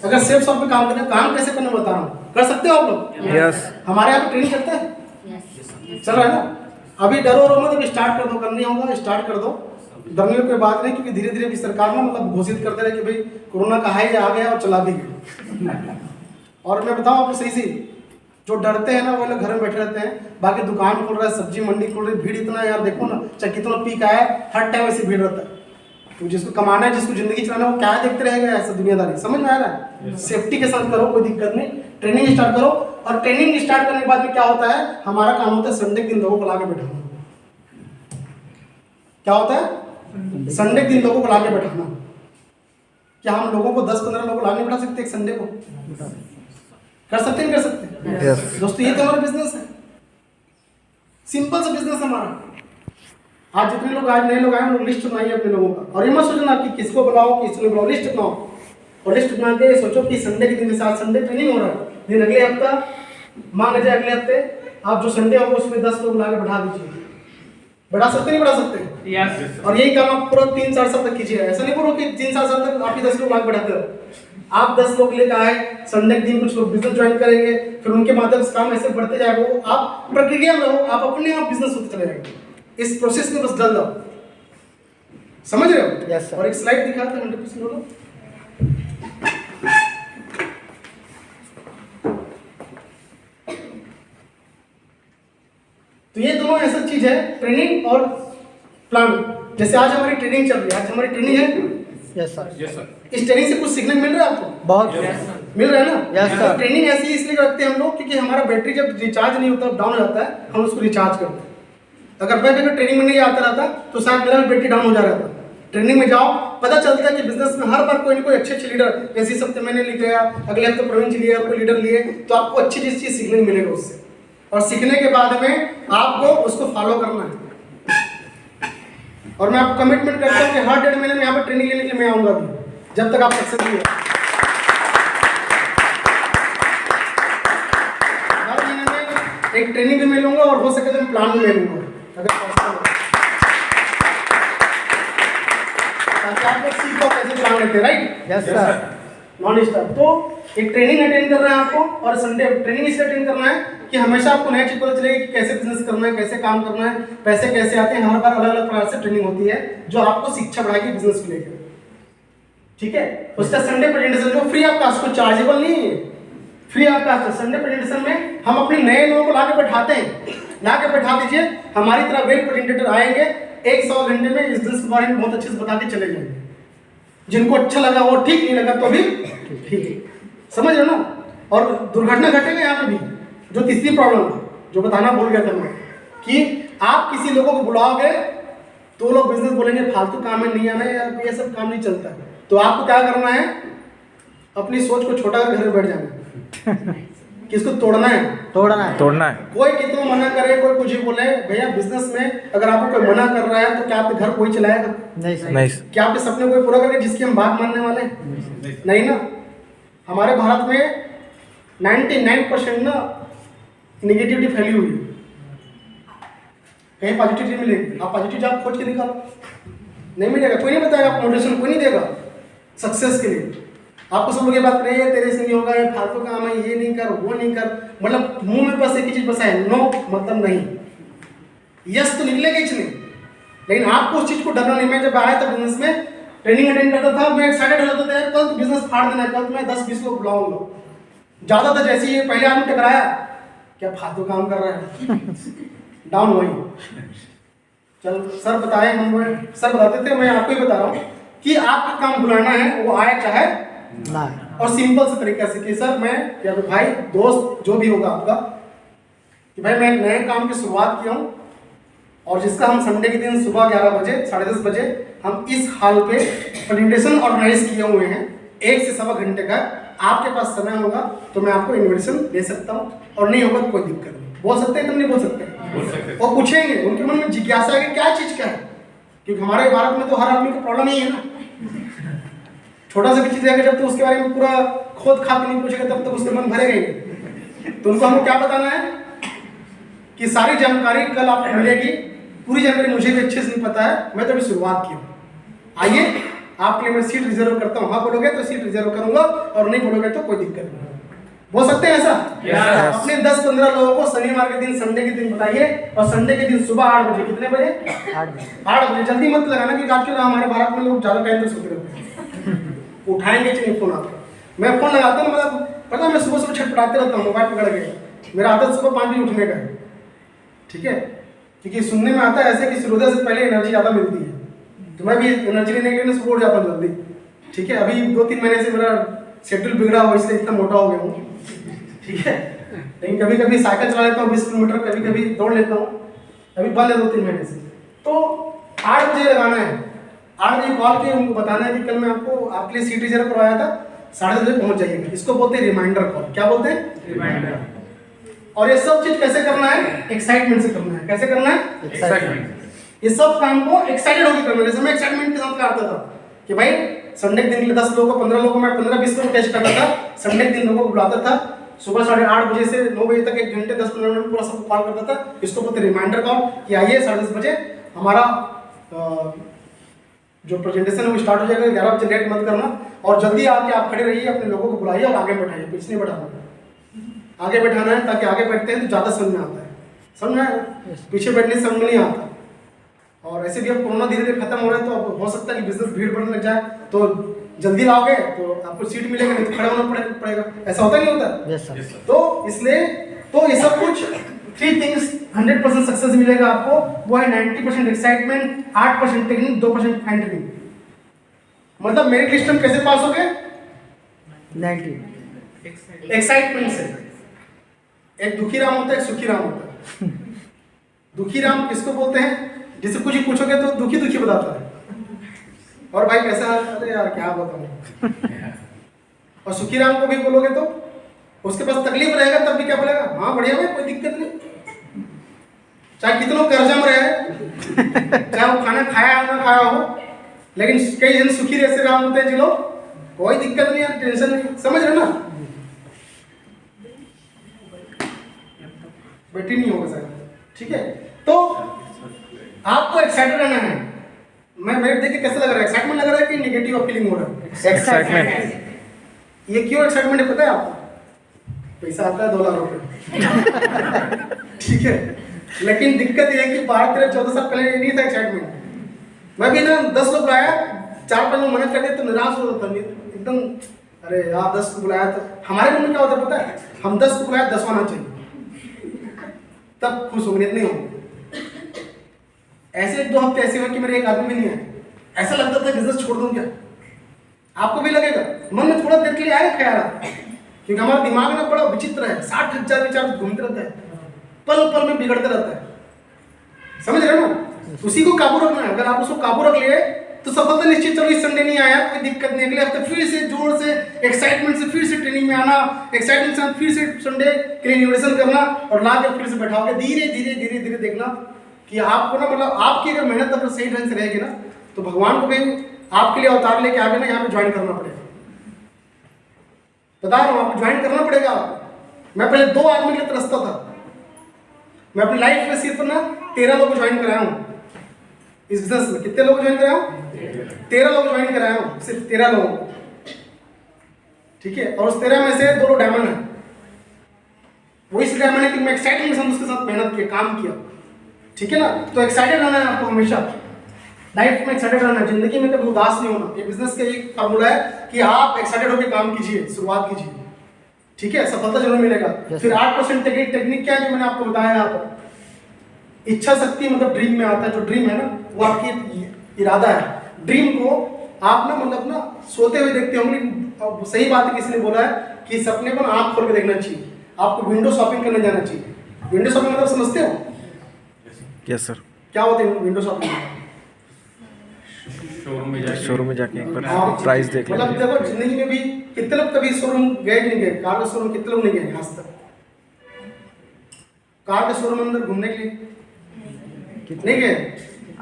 अगर सेफ शॉप पे काम करना, काम कैसे करना बता रहा हूँ, कर सकते हो आप लोग? यस। हमारे यहाँ पे ट्रेनिंग करते हैं, चल रहा है ना। अभी डरो रो मत, स्टार्ट कर दो, करनी होगा स्टार्ट कर दो, डरने की कोई बात नहीं, क्योंकि धीरे धीरे भी सरकार ना मतलब घोषित करते रहे कि भाई कोरोना का है, आ गया और चला भी गया। और मैं बताऊं आपको सही से, जो डरते हैं ना वो लोग घर में बैठे रहते हैं, बाकी दुकान खोल रहा है, सब्जी मंडी खोल रही है, भीड़ इतना यार देखो ना, चाहे कितना पीक आया है, हर टाइम ऐसी भीड़ रहता है। तो जिसको कमाना है, जिसको जिंदगी चलाना है, वो क्या देखते रहेगा ऐसा दुनियादारी? समझ में आ रहा है? सेफ्टी के साथ करो, कोई दिक्कत नहीं, ट्रेनिंग स्टार्ट करो। और ट्रेनिंग स्टार्ट करने के बाद में क्या होता है, हमारा काम होता है संडे के दिन लोगों को लाके बैठाना। क्या होता है? संडे के दिन लोगों को लाके बैठाना। क्या हम लोगों को 10-15 लोगों को लाके बैठा सकते हैं एक संडे को? कर सकते हैं, कर सकते हैं। Yes. दोस्तों ये तो हमारा बिजनेस है, सिंपल सा बिजनेस हमारा। आज जितने लोग आज नए लोग आए, लोग लिस्ट बनाइए अपने लोगों का, और ये मत सोचना कि किसको बुलाओ किसको बुलाओ, लिस्ट बनाओ। और लिस्ट बना के सोचो कि संडे के दिन के साथ संडे ट्रेनिंग हो रहा है, दिन अगले हफ्ता मान लीजिए अगले हफ्ते आप जो संडे होगा उसमें 10 लोग लाके बढ़ा दीजिए। बढ़ा सकते नहीं बढ़ा सकते? Yes. और यही काम आप पूरा 3-4 साल तक कीजिए। ऐसा नहीं बोलो कि 3-4 साल तक आप ही 10 लोग लाके बढ़ाते हो। आप 10 लोग लेकर आए, संडे के दिन कुछ लोग बिजनेस ज्वाइन करेंगे, फिर उनके माध्यम से काम ऐसे बढ़ते जाएगा। वो आप प्रक्रिया में रहो, आप अपने आप बिजनेस होते चले जाएंगे। इस प्रोसेस में बस डल जाओ, समझ रहे हो? Yes, sir. और एक स्लाइड दिखाते हैं 100% बोलो। तो ये दोनों ऐसा चीज है, ट्रेनिंग और प्लान। जैसे आज हमारी ट्रेनिंग चल रही है, आज हमारी ट्रेनिंग है, यस सर। Yes sir. इस ट्रेनिंग से कुछ सीखने को मिल रहा है आपको? बहुत मिल रहा है ना? Yes, sir. तो ट्रेनिंग ऐसी इसलिए रखते हैं हम लोग क्योंकि हमारा बैटरी जब रिचार्ज नहीं होता, डाउन हो जाता है, हम उसको रिचार्ज करते हैं। अगर मैं अगर ट्रेनिंग में नहीं आता रहता तो शायद मेरा भी बैटरी डाउन हो जा रहा था। ट्रेनिंग में जाओ, पता चलता है कि बिजनेस में हर बार कोई ना कोई अच्छे लीडर, जैसे इस हफ्ते मैंने लिया, अगले हफ्ते प्रवीण जी लिया, कोई लीडर लिए, तो आपको अच्छी चीज सीखने को मिलेगा उससे। और सीखने के बाद में आपको उसको फॉलो करना है। और मैं आपको कमिटमेंट करता हूँ कि हर 1.5 महीने में यहाँ पर ट्रेनिंग लेने के लिए मैं आऊँगा भी, जब तक आप सक्सेस नहीं हो। हर महीने में एक ट्रेनिंग भी मिलूंगा और हो सके तो मैं प्लान भी मिलूंगा, अगर पॉसिबल हो, ताकि आप लोग सीखो कैसे प्लान लेते हैं। Right? Yes sir. Non stop. तो एक ट्रेनिंग अटेंड करना है आपको, और संडे ट्रेनिंग इसलिए अटेंड करना है कि हमेशा आपको नई चीज पता चलेगी कि कैसे बिजनेस करना है, कैसे काम करना है, पैसे कैसे आते हैं। हर बार अलग अलग प्रकार से ट्रेनिंग होती है जो आपको शिक्षा बढ़ाएगी बिजनेस को लेकर। ठीक है? उसका संडे प्रेजेंटेशन जो फ्री ऑफ कास्ट, को चार्जेबल नहीं है, free of cost. Sunday presentation में हम अपने नए लोगों को लाके बैठाते हैं, लाके बैठा दीजिए, हमारी तरह वेल प्रेजेंटेटर आएंगे, 100 घंटे में इस बिजनेस के बारे में बहुत अच्छे से बता के चले जाएंगे। जिनको अच्छा लगा वो ठीक, नहीं लगा तो भी ठीक, समझ रहे हो ना? और दुर्घटना घटेगा यहाँ पे भी, जो तीसरी प्रॉब्लम है, जो बताना भूल गया था मैं, कि आप किसी लोगों को बुलाओगे तो लोग बिजनेस बोलेंगे फालतू काम है, नहीं आना है, ये सब काम नहीं चलता है। तो आपको क्या करना है, अपनी सोच को छोटा कर घर में बैठ जाना है। किसको तोड़ना है? तोड़ना है। तोड़ना है। कोई कितना मना करे, कोई कुछ ही बोले, भैया बिजनेस में अगर आपको कोई मना कर रहा है तो क्या आपके घर कोई चलाएगा? नहीं सर। नहीं। क्या आपके सपने कोई पूरा करेगा जिसकी हम बात मानने वाले नहीं ना? हमारे भारत में 99% ना निगेटिविटी फैली हुई है, कहीं पॉजिटिविटी मिलेगी। आप पॉजिटिव आप खोज के निकालो, नहीं मिलेगा। कोई नहीं बताएगा आपको, मोटिवेशन कोई नहीं देगा सक्सेस के लिए। आपको सब लोग ये बात करेंगे तेरे से नहीं होगा, ये फालतू काम है, ये नहीं कर, वो नहीं कर, मतलब मुंह में बस एक ही चीज बसा है, नो मतलब नहीं। यस तो निकलेगा ही नहीं, लेकिन आपको उस चीज को डरना नहीं। मैं जब आया था बिजनेस में, ट्रेनिंग अटेंड करता था, मैं एक्साइटेड हो जाता था, यार कल बिजनेस फाड़ देना है, कल मैं 10-20 लोग बुलाऊंगा। ज्यादा था जैसे ही पहले आदमी टकराया, क्या फालतू काम कर रहा है, डाउन वही। चल सर बताए, हम सर बताते थे, मैं आपको ही बता रहा हूँ कि आपका काम बुलाना है, वो आए चाहे ना। और सिंपल से तरीका से कि सर मैं या तो भाई दोस्त जो भी होगा आपका, कि भाई मैं एक नए काम की शुरुआत किया हूँ, और जिसका हम संडे के दिन सुबह 11 बजे 10:30 बजे हम इस हॉल पे प्रेजेंटेशन ऑर्गेनाइज किए हुए हैं, 1 से सवा घंटे का। आपके पास समय होगा तो मैं आपको इन्विटेशन दे सकता हूँ, और नहीं होगा तो कोई दिक्कत नहीं। बोल सकते हैं, तुम नहीं बोल सकते? और पूछेंगे, उनके मन में जिज्ञासा है कि क्या चीज़ क्या है, क्योंकि हमारे भारत में तो हर आदमी का प्रॉब्लम ही है ना। छोटा सा भी चीज़ है, जब तो उसके बारे में पूरा खोद खाद नहीं पूछेगा तब तक उसके मन भरेगा ही नहीं। तो उनको हमको क्या बताना है कि सारी जानकारी कल आपको मिलेगी। पूरी जानकारी मुझे भी अच्छे से नहीं पता है, मैं तो अभी शुरुआत की हूँ। आइए आपके लिए मैं सीट रिजर्व करता हूँ, हाँ बोलोगे तो सीट रिजर्व करूंगा, और नहीं बोलोगे तो कोई दिक्कत नहीं। बोल सकते हैं ऐसा? अपने 10-15 लोगों को शनिवार के दिन, संडे के दिन बताइए, और संडे के दिन सुबह 8 बजे, कितने बजे? 8 बजे। जल्दी मत लगाना, क्योंकि आजकल हमारे भारत में लोग ज्यादा टाइम तक सोते रहते हैं, उठाएंगे चाहिए फोन आपको। मैं फोन लगाता हूँ, मतलब पता मैं सुबह छटपटाते रहता हूँ मोबाइल पकड़ के। मेरा आदत सुबह 5 बजे उठने का है, ठीक है? क्योंकि सुनने में आता है ऐसे कि सूर्योदय से पहले एनर्जी ज़्यादा मिलती है, तो मैं भी एनर्जी लेने के लिए सुबह उठ जाता हूँ जल्दी, ठीक है? अभी 2-3 महीने से मेरा शेड्यूल बिगड़ा हुआ, इसलिए इतना मोटा हो गया हूँ, ठीक है? लेकिन कभी कभी साइकिल चला लेता हूँ 20 किलोमीटर, कभी कभी दौड़ लेता हूँ, अभी बंद है 2-3 महीने से। तो 8 बजे लगाना है, 8 बजे कॉल के उनको बताना है कि कल मैं आपको आपके लिए सीट रिजर्व करवाया था, 10:30 बजे पहुँच जाइएगा। इसको बोलते हैं रिमाइंडर कॉल। क्या बोलते हैं? रिमाइंडर। और ये सब चीज कैसे करना है? एक्साइटमेंट से करना है। कैसे करना है? एक्साइटमेंट। ये सब काम को एक्साइटेड होकर करना है। जैसे मैं एक्साइटमेंट के साथ करता था कि भाई संडे के दिन के लिए 10 लोगों को, 15 लोगों को, मैं 15-20 लोगों को टेस्ट करता था। संडे के दिन लोगों को बुलाता था, सुबह 8:30 बजे से 9 बजे तक 1 घंटे 10-15 मिनट पूरा सबको कॉल करता था। इसको बोलते रिमाइंडर कॉल कि आइए 10:30 बजे हमारा जो प्रेजेंटेशन है वो स्टार्ट हो जाएगा। 11 बजे लेट मत करना, और जल्दी आके आप खड़े रहिए, अपने लोगों को बुलाइए और आगे बैठाइए, पीछे नहीं बैठाना, आगे बैठाना है, ताकि आगे बैठते हैं तो ज़्यादा समझ में आता है। समझ में पीछे बैठने से समझ में नहीं आता। और ऐसे भी अब कोरोना धीरे धीरे खत्म हो रहा है, तो अब हो सकता है कि बिजनेस भीड़ बढ़ने लग जाए, तो जल्दी लाओगे तो आपको सीट मिलेगा, नहीं तो खड़ा होना पड़ेगा। ऐसा होता नहीं होता? Yes sir. तो इसलिए तो ये सब कुछ 3 थिंग्स 100% सक्सेस मिलेगा आपको, वो है 90% एक्साइटमेंट, 8% टेक्निक, 2% हैंडलिंग। मतलब मेरिट लिस्ट में कैसे पास हो गए? 90। एक्साइटमेंट से। एक दुखी राम होता है, एक सुखी राम होता है। दुखी राम किसको बोलते हैं? जिसे कुछ ही पूछोगे तो दुखी दुखी बताता है, और भाई कैसा है? अरे यार क्या बताऊं। और सुखी राम को भी बोलोगे तो उसके पास तकलीफ रहेगा तब भी क्या बोलेगा? हाँ बढ़िया भाई, कोई दिक्कत नहीं। चाहे कितनों कर्जा में रहे, चाहे वो खाना खाया ना खाया हो, लेकिन कई जन सुखी ऐसे राम होते हैं जिन लोग कोई दिक्कत नहीं है, टेंशन नहीं। समझ रहे ना? बेटी नहीं होगा सर, ठीक है? तो आपको एक्साइटेड रहना है। मैं मेरे देख के कैसा लग रहा है? एक्साइटमेंट लग रहा है कि नेगेटिव फीलिंग हो रहा है? एक्साइटमेंट। ये क्यों एक्साइटमेंट है पता है आपको? पैसा आता है 2 लाख रुपए, ठीक है, लेकिन दिक्कत ये है कि 12-13-14 साल पहले ये नहीं था एक्साइटमेंट। मैं भी ना 10 लोग बुलाया, 4-5 लोग मना कर दिए तो निराश हो जाता एकदम। अरे यार 10 को बुलाया तो हमारे मन में क्या होता है पता है? हम 10 को बुलाया 10 आना चाहिए, तब खुश होंगे, नहीं होंगे। ऐसे 1-2 हफ्ते ऐसे हुए कि मेरे एक आदमी भी नहीं आए, ऐसा लगता था बिजनेस छोड़ दूं क्या? आपको भी लगेगा, मन में थोड़ा देर के लिए आया ख्याल, क्योंकि हमारा दिमाग ना बड़ा विचित्र है, 60,000 विचार घूमते रहता है, पल पल में बिगड़ते रहता है। समझ रहे हो ना? उसी को काबू रखना है। अगर आप उसको काबू रख लिए तो सफलता निश्चित। चलो इस संडे नहीं आया, कोई दिक्कत नहीं, अगले हफ्ते फिर से जोर से एक्साइटमेंट से फिर से ट्रेनिंग में आना, एक्साइटमेंट से फिर से संडे के लिए इन्वेस्टमेंट करना, और ला के फिर से बैठाओगे। धीरे धीरे धीरे धीरे देखना कि आपको ना, मतलब आपकी अगर मेहनत अपने सही ढंग से रहेगी ना, तो भगवान को भी आपके लिए अवतार लेके आगे ना यहाँ पे ज्वाइन करना पड़ेगा। बता रहा हूँ, आपको ज्वाइन करना पड़ेगा। मैं पहले 2 आदमी के लिए तरसता था, मैं अपनी लाइफ में सिर्फ ना 13 लोग ज्वाइन कराया हूँ इस बिजनेस में। कितने लोग ज्वाइन कराया हूँ? 13 लोग ज्वाइन कराया हूँ, सिर्फ 13 लोग, ठीक है। और उस 13 में से 2 लोग डायमंड है। वो इस डायमंड है कि मैं एक्साइटेड के साथ उसके साथ मेहनत किया, काम किया, ठीक है ना? तो एक्साइटेड रहना है आपको हमेशा, लाइफ में एक्साइटेड रहना है, जिंदगी में कभी उदास नहीं होना। ये बिजनेस का एक फार्मूला है कि आप एक्साइटेड होकर काम कीजिए, शुरुआत कीजिए, ठीक है, सफलता जरूर मिलेगा। फिर 8% टेक्निक क्या है जो मैंने आपको बताया यहाँ पर? इच्छा शक्ति, मतलब ड्रीम में आता है। जो ड्रीम है ना, वो आपकी इरादा है। ड्रीम को आप ना, मतलब ना सोते हुए देखते होंगे। सही बात है, किसी ने बोला है कि सपने को आँख खोल के देखना चाहिए। आपको विंडो शॉपिंग करने जाना चाहिए। विंडो शॉपिंग मतलब समझते हो? Yes sir. क्या होता है विंडो शॉपिंग? शोरूम में जाके एक बार प्राइस देख लें। मतलब देखो, जिंदगी में भी कितने लोग कभी शोरूम गए नहीं गए? कार के शोरूम कितने लोग नहीं गए आज तक? कार के शोरूम अंदर घूमने के लिए नहीं गए?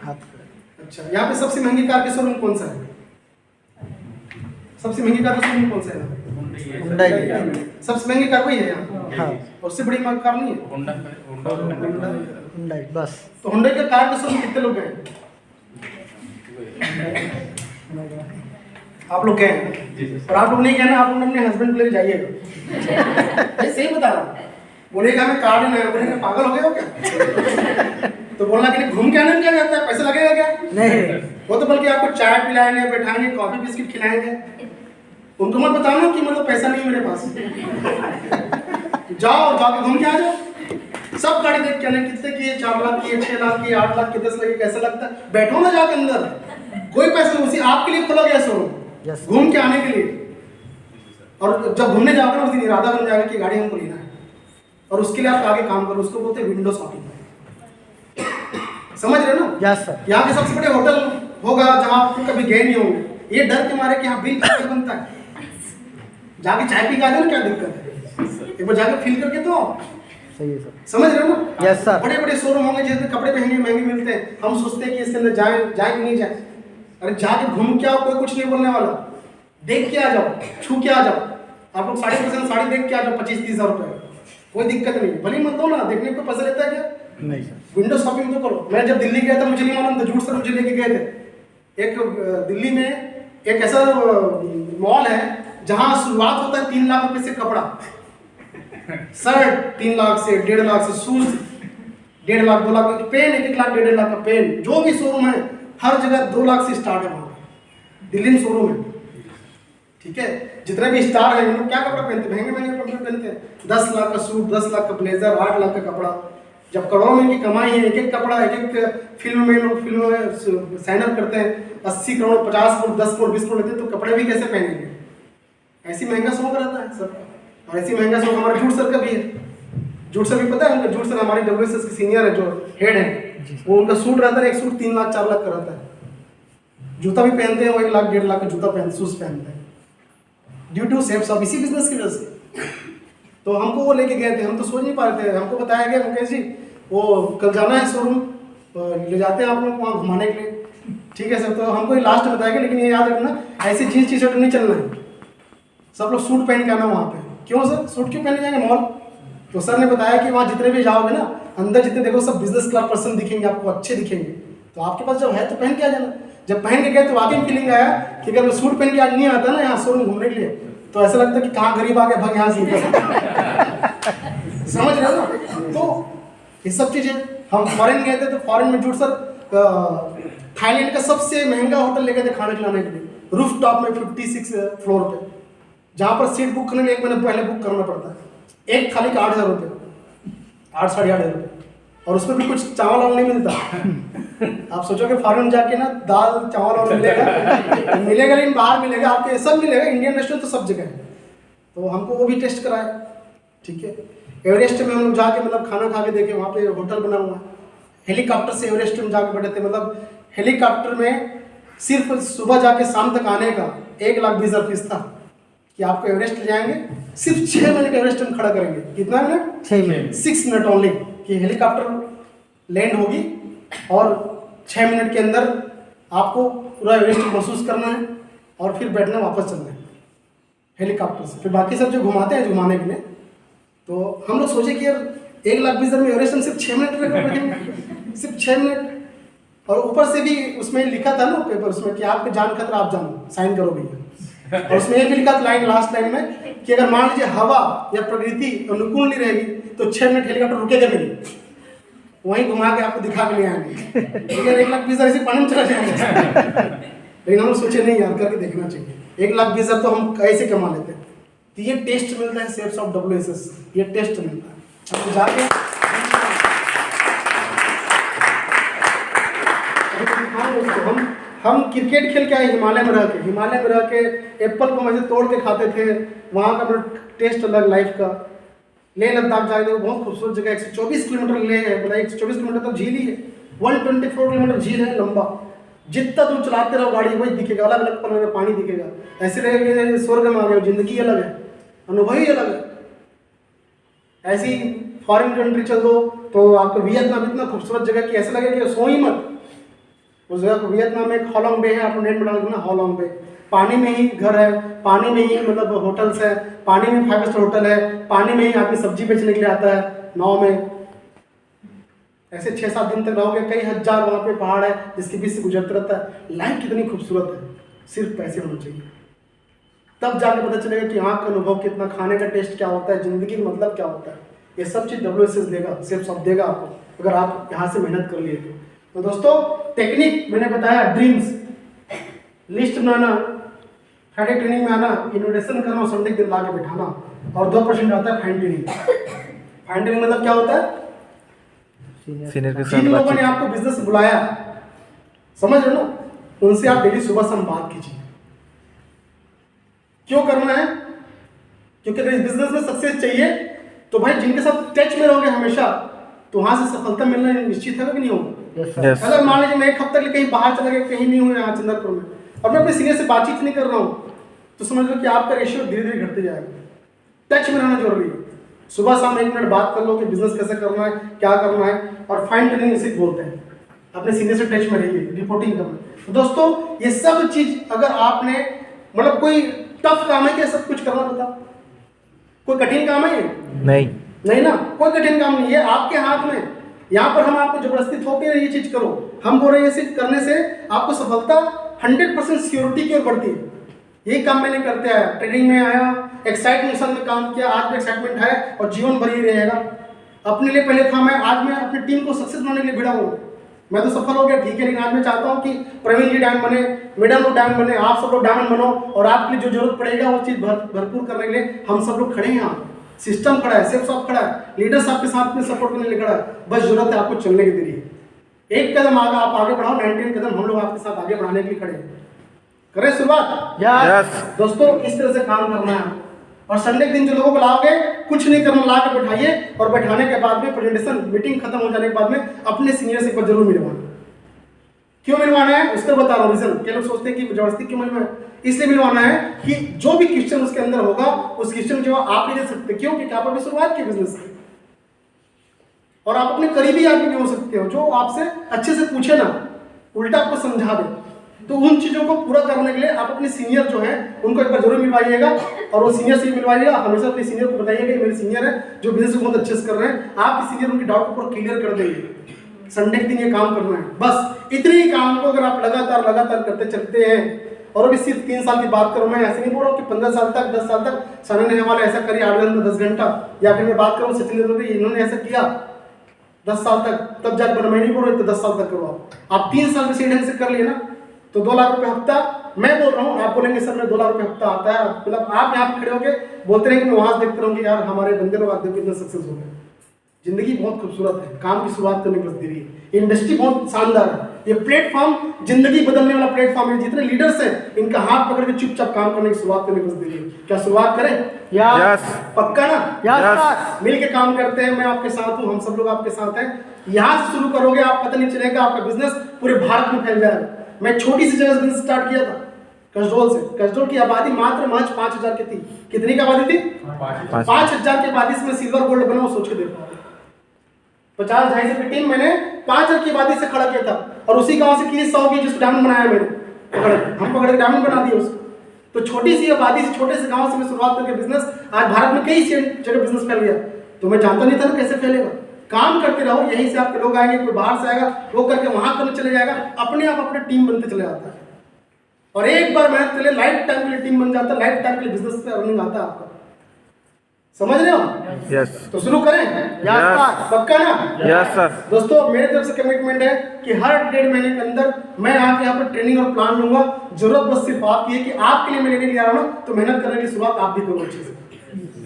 अच्छा, यहाँ पे सबसे महंगी कार के शोरूम कौन सा है? सबसे महंगी कार का शोरूम कौन सा है? सबसे महंगी कार वही है यहाँ? हाँ। और उससे बड़ी कार नहीं है? हुंडई बस। तो हुंडई के कार के शोरूम कितने लोग गए? आप लोग गए, और आप लोग नहीं गए ना, आप लोग अपने हस्बैंड को लेकर जाइएगा। सही बता रहा हूँ। बोलेगा हमें कार नहीं है, बोलेगा पागल हो गए हो क्या? तो बोलना कि नहीं, घूम के आने में क्या जाता है, पैसा लगेगा क्या? नहीं, वो तो बल्कि आपको चाय पिलाएंगे, बैठाएंगे, कॉफी बिस्किट खिलाएंगे। उनको मत बताना कि मतलब पैसा नहीं है मेरे पास। जाओ, जाके घूम के आ जाओ। सब गाड़ी देख के आने, कितने की है, 4 लाख की है, 6 लाख की है, 8 लाख की, 10 लाख की, कैसा लगता है? बैठो ना जाके अंदर, कोई पैसा नहीं, उसी आपके लिए खोला गया शोरूम, घूम के आने के लिए। और जब घूमने जाओगे ना, उस दिन इरादा बन जाएगा कि गाड़ी हमको लेना है, और उसके लिए आप आगे काम करो। उसको बोलते हैं विंडो शॉपिंग। समझ रहे हो ना? Yes sir. यहाँ के सबसे बड़े होटल होगा जहाँ आप कभी गए नहीं होंगे। ये डर के मारे कि यहाँ बिल कैसे बनता है, जाके चाय पी के आ जाओ ना, क्या दिक्कत है? एक बार जाके फील करके तो सही है सर। समझ रहे हो ना? Yes sir. बड़े बड़े शोरूम होंगे जिसमें कपड़े महंगे महंगे मिलते हैं। हम सोचते हैं कि इसके अंदर जाए कि नहीं जाए। अरे जाके घूम के आओ, कोई कुछ नहीं बोलने वाला। देख के आ जाओ, छू के आ जाओ। आप लोग 5.5% साड़ी देख के आ जाओ, 25-30 हज़ार रुपये, कोई दिक्कत नहीं। भले मत दो ना, देखने को पैसा लेता है क्या? नहीं सर। विंडो शॉपिंग तो करो। मैं जब दिल्ली गया था, मुझे नहीं मालूम था, झूठ सर मुझे लेके गए थे। एक दिल्ली में एक ऐसा मॉल है जहाँ शुरुआत होता है 3 लाख रुपए से कपड़ा, शर्ट 3 लाख से, 1.5 लाख से, शूज 1.5 लाख 2 लाख, पेन 1 लाख 1.5 लाख का पेन, जो भी शोरूम है हर जगह 2 लाख से स्टार्ट है। वहाँ दिल्ली में शोरूम है, ठीक है। जितने भी स्टार हैं, लोग क्या कपड़ा पहनते हैं? महंगे महंगे कपड़े पहनते हैं। 10 लाख का सूट, 10 लाख का ब्लेजर, 8 लाख का कपड़ा, जब करोड़ों में इनकी कमाई है, एक एक कपड़ा, एक एक फिल्म में लोग फिल्म में साइन अप करते हैं, 80 करोड़, 50 करोड़, 10 करोड़, 20 करोड़ लेते हैं, तो कपड़े भी कैसे पहनेंगे? ऐसी महंगा शौक रहता है सर। और ऐसी महंगा शौक हमारे जूट सर का भी है। जूट सर भी पता है, उनका जूट सर हमारी WSS के सीनियर है, जो हेड है, वो उनका सूट रहता है, एक सूट 3 लाख 4 लाख का रहता है। जूता भी पहनते हैं वो 1 लाख 1.5 लाख का जूता पहनते, शूज पहनते हैं, ड्यू टू सेव्स ऑफ इसी बिजनेस की वजह से। तो हमको वो लेके गए थे, हम तो सोच नहीं पा रहे थे। हमको बताया गया मुकेश जी वो कल जाना है शोरूम, ले जाते हैं आप लोग वहाँ घुमाने के लिए, ठीक है सर। तो हमको ये लास्ट में बताया गया, लेकिन ये याद रखना ऐसी जीन्स टी शर्ट नहीं चलना है, सब लोग सूट पहन के आना वहाँ पे। क्यों सर, सूट क्यों पहने जाएंगे मॉल? तो सर ने बताया कि वहाँ जितने भी जाओगे ना, अंदर जितने देखो सब बिजनेस क्लास पर्सन दिखेंगे, आपको अच्छे दिखेंगे, तो आपके पास जब है तो पहन के आ जाना। जब पहन के गए तो वाकई फीलिंग आया कि अगर मैं सूट पहन के आज नहीं आता ना यहाँ शोरूम घूमने के लिए, तो ऐसा लगता है कि कहाँ गरीब आ गए, भाग यहाँ से निकल। समझ रहे हो ना? तो ये सब चीज़ें, हम फॉरेन गए थे तो फॉरेन में जूट सर थाईलैंड का सबसे महंगा होटल ले गए थे खाने खिलाने के लिए, रूफ टॉप में 56 फ्लोर पे, जहाँ पर सीट बुक करने के लिए 1 महीने पहले बुक करना पड़ता है। एक थाली का 8,000 रुपये, 8 साढ़े 8,000 रुपये, और उसमें भी कुछ चावल वावल नहीं मिलता। आप सोचोगे फॉरेन जाके ना दाल चावल और मिलेगा मिलेगा, लेकिन बाहर मिलेगा आपके, सब मिलेगा, इंडियन रेस्टोरेंट तो सब जगह है। तो हमको वो भी टेस्ट कराया, ठीक है। एवरेस्ट में हम लोग जाके मतलब खाना खा के देखे, वहाँ पे होटल बना हुआ है। हेलीकॉप्टर से एवरेस्ट में जाके बैठे थे, मतलब हेलीकॉप्टर में सिर्फ सुबह जाके शाम तक आने का 1,20,000 फीस था कि आपको एवरेस्ट ले जाएंगे, सिर्फ 6 मिनट एवरेस्ट में खड़ा करेंगे। कितना मिनट? 6 मिनट, 6 मिनट ओनली, कि हेलीकॉप्टर लैंड होगी और 6 मिनट के अंदर आपको पूरा एवरेस्ट महसूस करना है और फिर बैठना, वापस चलना है हेलीकॉप्टर से। फिर बाकी सब जो घुमाते हैं घुमाने के लिए, तो हम लोग सोचे कि यार 1,20,000 में एवरेस्ट में सिर्फ 6 मिनट बैठेंगे, सिर्फ 6 मिनट। और ऊपर से भी उसमें लिखा था ना पेपर उसमें कि आपके जान खतरा, आप जानो, साइन करो भैया। और उसमें एक लिखा था लाइन, लास्ट लाइन में, कि अगर मान लीजिए हवा या प्रकृति अनुकूल नहीं रहेगी तो 6 मिनट हेलीकॉप्टर रुकेगा भी नहीं, वहीं घुमा के आपको दिखा के ले आएंगे। 1,20,000 ऐसे पानी में चला जाएंगे। लेकिन हम लोग सोचे नहीं यार, करके देखना चाहिए। 1,20,000 तो हम कैसे कमा लेते हैं। तो ये टेस्ट मिलता है शेफ्स ऑफ WSS, ये टेस्ट मिलता है। अब जाके हम क्रिकेट खेल के आए हिमालय में रह के, हिमालय में रह के एप्पल को वैसे तोड़ के खाते थे, वहाँ का टेस्ट अलग लाइफ का। लेह लद्दाख जाके देखो, बहुत खूबसूरत जगह, 124 किलोमीटर लेह है, मतलब 124 किलोमीटर तो झील ही है, 124 किलोमीटर झील है लंबा। जितना तुम चलाते रहो गाड़ी वही दिखेगा, अलग अलग कलर में पानी दिखेगा, ऐसे लगेगा स्वर्ग में आ गए, जिंदगी अलग है, अनुभव ही अलग है। ऐसी फॉरेन कंट्री चल दो तो आपको वियतनाम इतना खूबसूरत जगह कि ऐसा लगेगा कि सो ही मत। उस जगह को वियतनाम में एक हॉलोंग बे है, आप नेट में डाल देना हॉलोंग बे, पानी में ही घर है, पानी में ही मतलब होटल्स है, पानी में 5 स्टार होटल है, पानी में ही आदमी सब्जी बेचने के लिए आता है नाव में। ऐसे 6-7 दिन तक रहोगे, कई हजार वहाँ पे पहाड़ है जिसके बीच से गुजरता रहता है। लाइफ कितनी खूबसूरत है, सिर्फ पैसे होने चाहिए, तब जाके पता चलेगा कि आँख का अनुभव कितना, खाने का टेस्ट क्या होता है, जिंदगी का मतलब क्या होता है। ये सब चीज़ WSS देगा, सिर्फ सब देगा आपको, अगर आप यहाँ से मेहनत कर लिए तो दोस्तों टेक्निक मैंने बताया, ड्रीम्स, लिस्ट बनाना, फ्राइडे ट्रेनिंग में आना, इन्विटेशन करना, संडे के दिन ला के बिठाना, और 2% आता है फाइन ट्रेनिंग। फाइन ट्रेनिंग मतलब क्या होता है? सीनियर के जिन साथ लोगों ने बातचीत। आपको बिजनेस में बुलाया, समझ रहे हो ना, उनसे आप डेली सुबह शाम बात कीजिए। क्यों करना है? क्योंकि अगर इस बिजनेस में सक्सेस चाहिए तो भाई जिनके साथ टच में रहोगे हमेशा, तो वहां से सफलता मिलना निश्चित है कि नहीं होगा? Yes. अगर मान लीजिए मैं 1 हफ्ते के लिए कहीं बाहर चला गया, कहीं नहीं हूँ यहाँ चंद्रपुर में, और मैं अपने सीनियर से बातचीत नहीं कर रहा हूँ, तो समझ लो कि आपका रेशियो धीरे धीरे घटते जाएगा। टच में रहना जरूरी है, सुबह शाम 1 मिनट बात कर लो कि बिजनेस कैसे करना है, क्या करना है, और फाइन ट्यूनिंग इसे बोलते हैं। अपने सीनियर से टच में रहिए, रिपोर्टिंग करना। तो दोस्तों ये सब चीज अगर आपने, मतलब कोई टफ काम है क्या सब कुछ करना? बता, कोई कठिन काम है? नहीं ना, कोई कठिन काम नहीं है, आपके हाथ में। यहाँ पर हम आपको जबरदस्ती थोप नहीं रहे ये चीज करो, हम बोल रहे हैं ये चीज करने से आपको सफलता 100% सिक्योरिटी की ओर बढ़ती है। यही काम मैंने करते आया, ट्रेनिंग में आया, एक्साइटमेंट में काम किया, आज भी एक्साइटमेंट है और जीवन भर ही रहेगा। अपने लिए पहले था मैं, आज मैं अपनी टीम को सक्सेस बनाने के लिए भिड़ा हूँ। मैं तो सफल हो गया, ठीक है, लेकिन आज मैं चाहता हूँ कि प्रवीण जी डायमंड बने, मैडम लोग डायमंड बने, आप सब लोग डायमंड बनो, और आपके लिए जो जरूरत पड़ेगा वो चीज़ भरपूर करने के लिए हम सब लोग खड़े हैं। यहाँ सिस्टम खड़ा है, सेल्स ऑफ खड़ा है, लीडर्स आपके साथ में सपोर्ट करने के लिए खड़ा है, बस जरूरत है आपको चलने की देरी है। एक कदम आगे आप आगे बढ़ाओ, 19 कदम हम लोग आपके साथ आगे बढ़ाने के लिए खड़े हैं। करें शुरुआत? यस दोस्तों इस तरह से काम करना है। और संडे के दिन जो लोगों को लाओगे, कुछ नहीं करना, ला के बैठाइए और बैठाने के बाद में प्रेजेंटेशन मीटिंग खत्म हो जाने के बाद में अपने सीनियर से एक बार जरूर मिलवाना। क्यों मिलवाना है उसका बता रहा हूँ रीजन। क्या लोग सोचते हैं कि जबरदस्ती क्यों मिलवाना है? इसलिए मिलवाना है कि जो भी क्वेश्चन उसके अंदर होगा उस क्वेश्चन जो आप ही दे सकते। क्यों? क्योंकि आप अभी शुरुआत की बिजनेस की और आप अपने करीबी आदमी भी हो सकते हो जो आपसे अच्छे से पूछे ना, उल्टा आपको समझा दे। तो उन चीजों को पूरा करने के लिए आप अपने सीनियर जो है उनको एक बार जरूर मिलवाइएगा और वो सीनियर से मिलवाइएगा। हमेशा अपने सीनियर को बताइएगा कि मेरे सीनियर है जो बिजनेस को बहुत अच्छे से कर रहे हैं। आपके सीनियर उनके डाउट को पूरा क्लियर कर देंगे। संडे के दिन ये काम करना है, बस इतने ही काम को अगर आप लगातार करते चलते हैं। और अभी सिर्फ 3 साल की बात करूं, मैं ऐसे नहीं बोल रहा हूँ कि 15 साल तक 10 साल तक सना नेहवाल वाले ऐसा करिए 8 घंटा 10 घंटा, या फिर मैं बात करूँ सचिन तेंदुलकर इन्होंने ऐसा किया 10 साल तक, तब जाकर बना। मैं नहीं बोल रहा तो 10 साल तक करो आप 3 साल में सही ढंग से कर लिए ना तो 2 लाख रुपए हफ्ता। मैं बोल रहा हूँ, आप बोलेंगे सर मैं 2 लाख रुपए हफ्ता आता है, मतलब आप यहाँ पे खड़े होके बोलते रहे कि मैं वहां से देखते रहूंगी यार हमारे बंदे लोग आते कितना सक्सेस हो गए। जिंदगी बहुत खूबसूरत है, काम की शुरुआत करने की बस देरी है। इंडस्ट्री बहुत शानदार है, ये प्लेटफॉर्म जिंदगी बदलने वाला प्लेटफॉर्म है। जितने लीडर्स हैं इनका हाथ पकड़ के चुपचाप काम करने की शुरुआत करने की बस देरी है। क्या शुरुआत करें? यस पक्का ना? यस मिल के काम करते हैं, मैं आपके साथ हूँ, हम सब लोग आपके साथ हैं। यहाँ से शुरू करोगे आप पता नहीं चलेगा, आपका बिजनेस पूरे भारत में फैल जाएगा। मैं छोटी सी जगह से बिजनेस स्टार्ट किया था कसडोल से। कसडोल की आबादी मात्र 5,000 की थी। कितनी की आबादी थी? 5,000 की आबादी से मैं सिल्वर गोल्ड बना, सोच के देखो। 50-250 की टीम मैंने 5,000 की आबादी से खड़ा किया था और उसी गांव से किसी 100 की जिसको डायमंड बनाया मैंने हम पकड़ के डायमंड बना दिया उसको। तो छोटी सी आबादी से छोटे से गांव से मैं शुरुआत करके बिजनेस आज भारत में कई जगह बिजनेस फैल गया। तो मैं जानता नहीं था ना कैसे फैलेगा। काम करते रहो, यहीं से आपके लोग आएंगे, कोई बाहर से आएगा वो करके वहां करने चले जाएगा, अपने आप अपने टीम बनते चले जाता है। और एक बार मेहनत के लिए लाइफ टाइम के लिए टीम बन जाता है, लाइफ टाइम के लिए बिजनेस से अर्निंग आता है आपका। समझ रहे हो? यस तो शुरू करें? Yes. पक्का ना? यस सर दोस्तों मेरे तरफ से कमिटमेंट है कि हर 1.5 महीने के अंदर मैं आके यहाँ पर ट्रेनिंग और प्लान लूंगा। जरूरत बस सिर्फ आपकी है कि आपके लिए मैं लेने के लिए आ रहा हूँ, तो मेहनत करने की शुरुआत आप भी करो अच्छे से।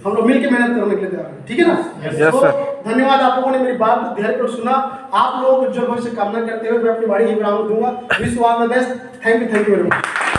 हम लोग मिलकर मेहनत करने के लिए तैयार हैं, ठीक है ना? Yes, तो sir. धन्यवाद आप लोगों ने मेरी बात को धैर्य कर सुना। आप लोगों को जो भविष्य कामना करते हुए मैं अपनी वाणी ही विराम दूंगा। Wish you all the best. Thank you very much.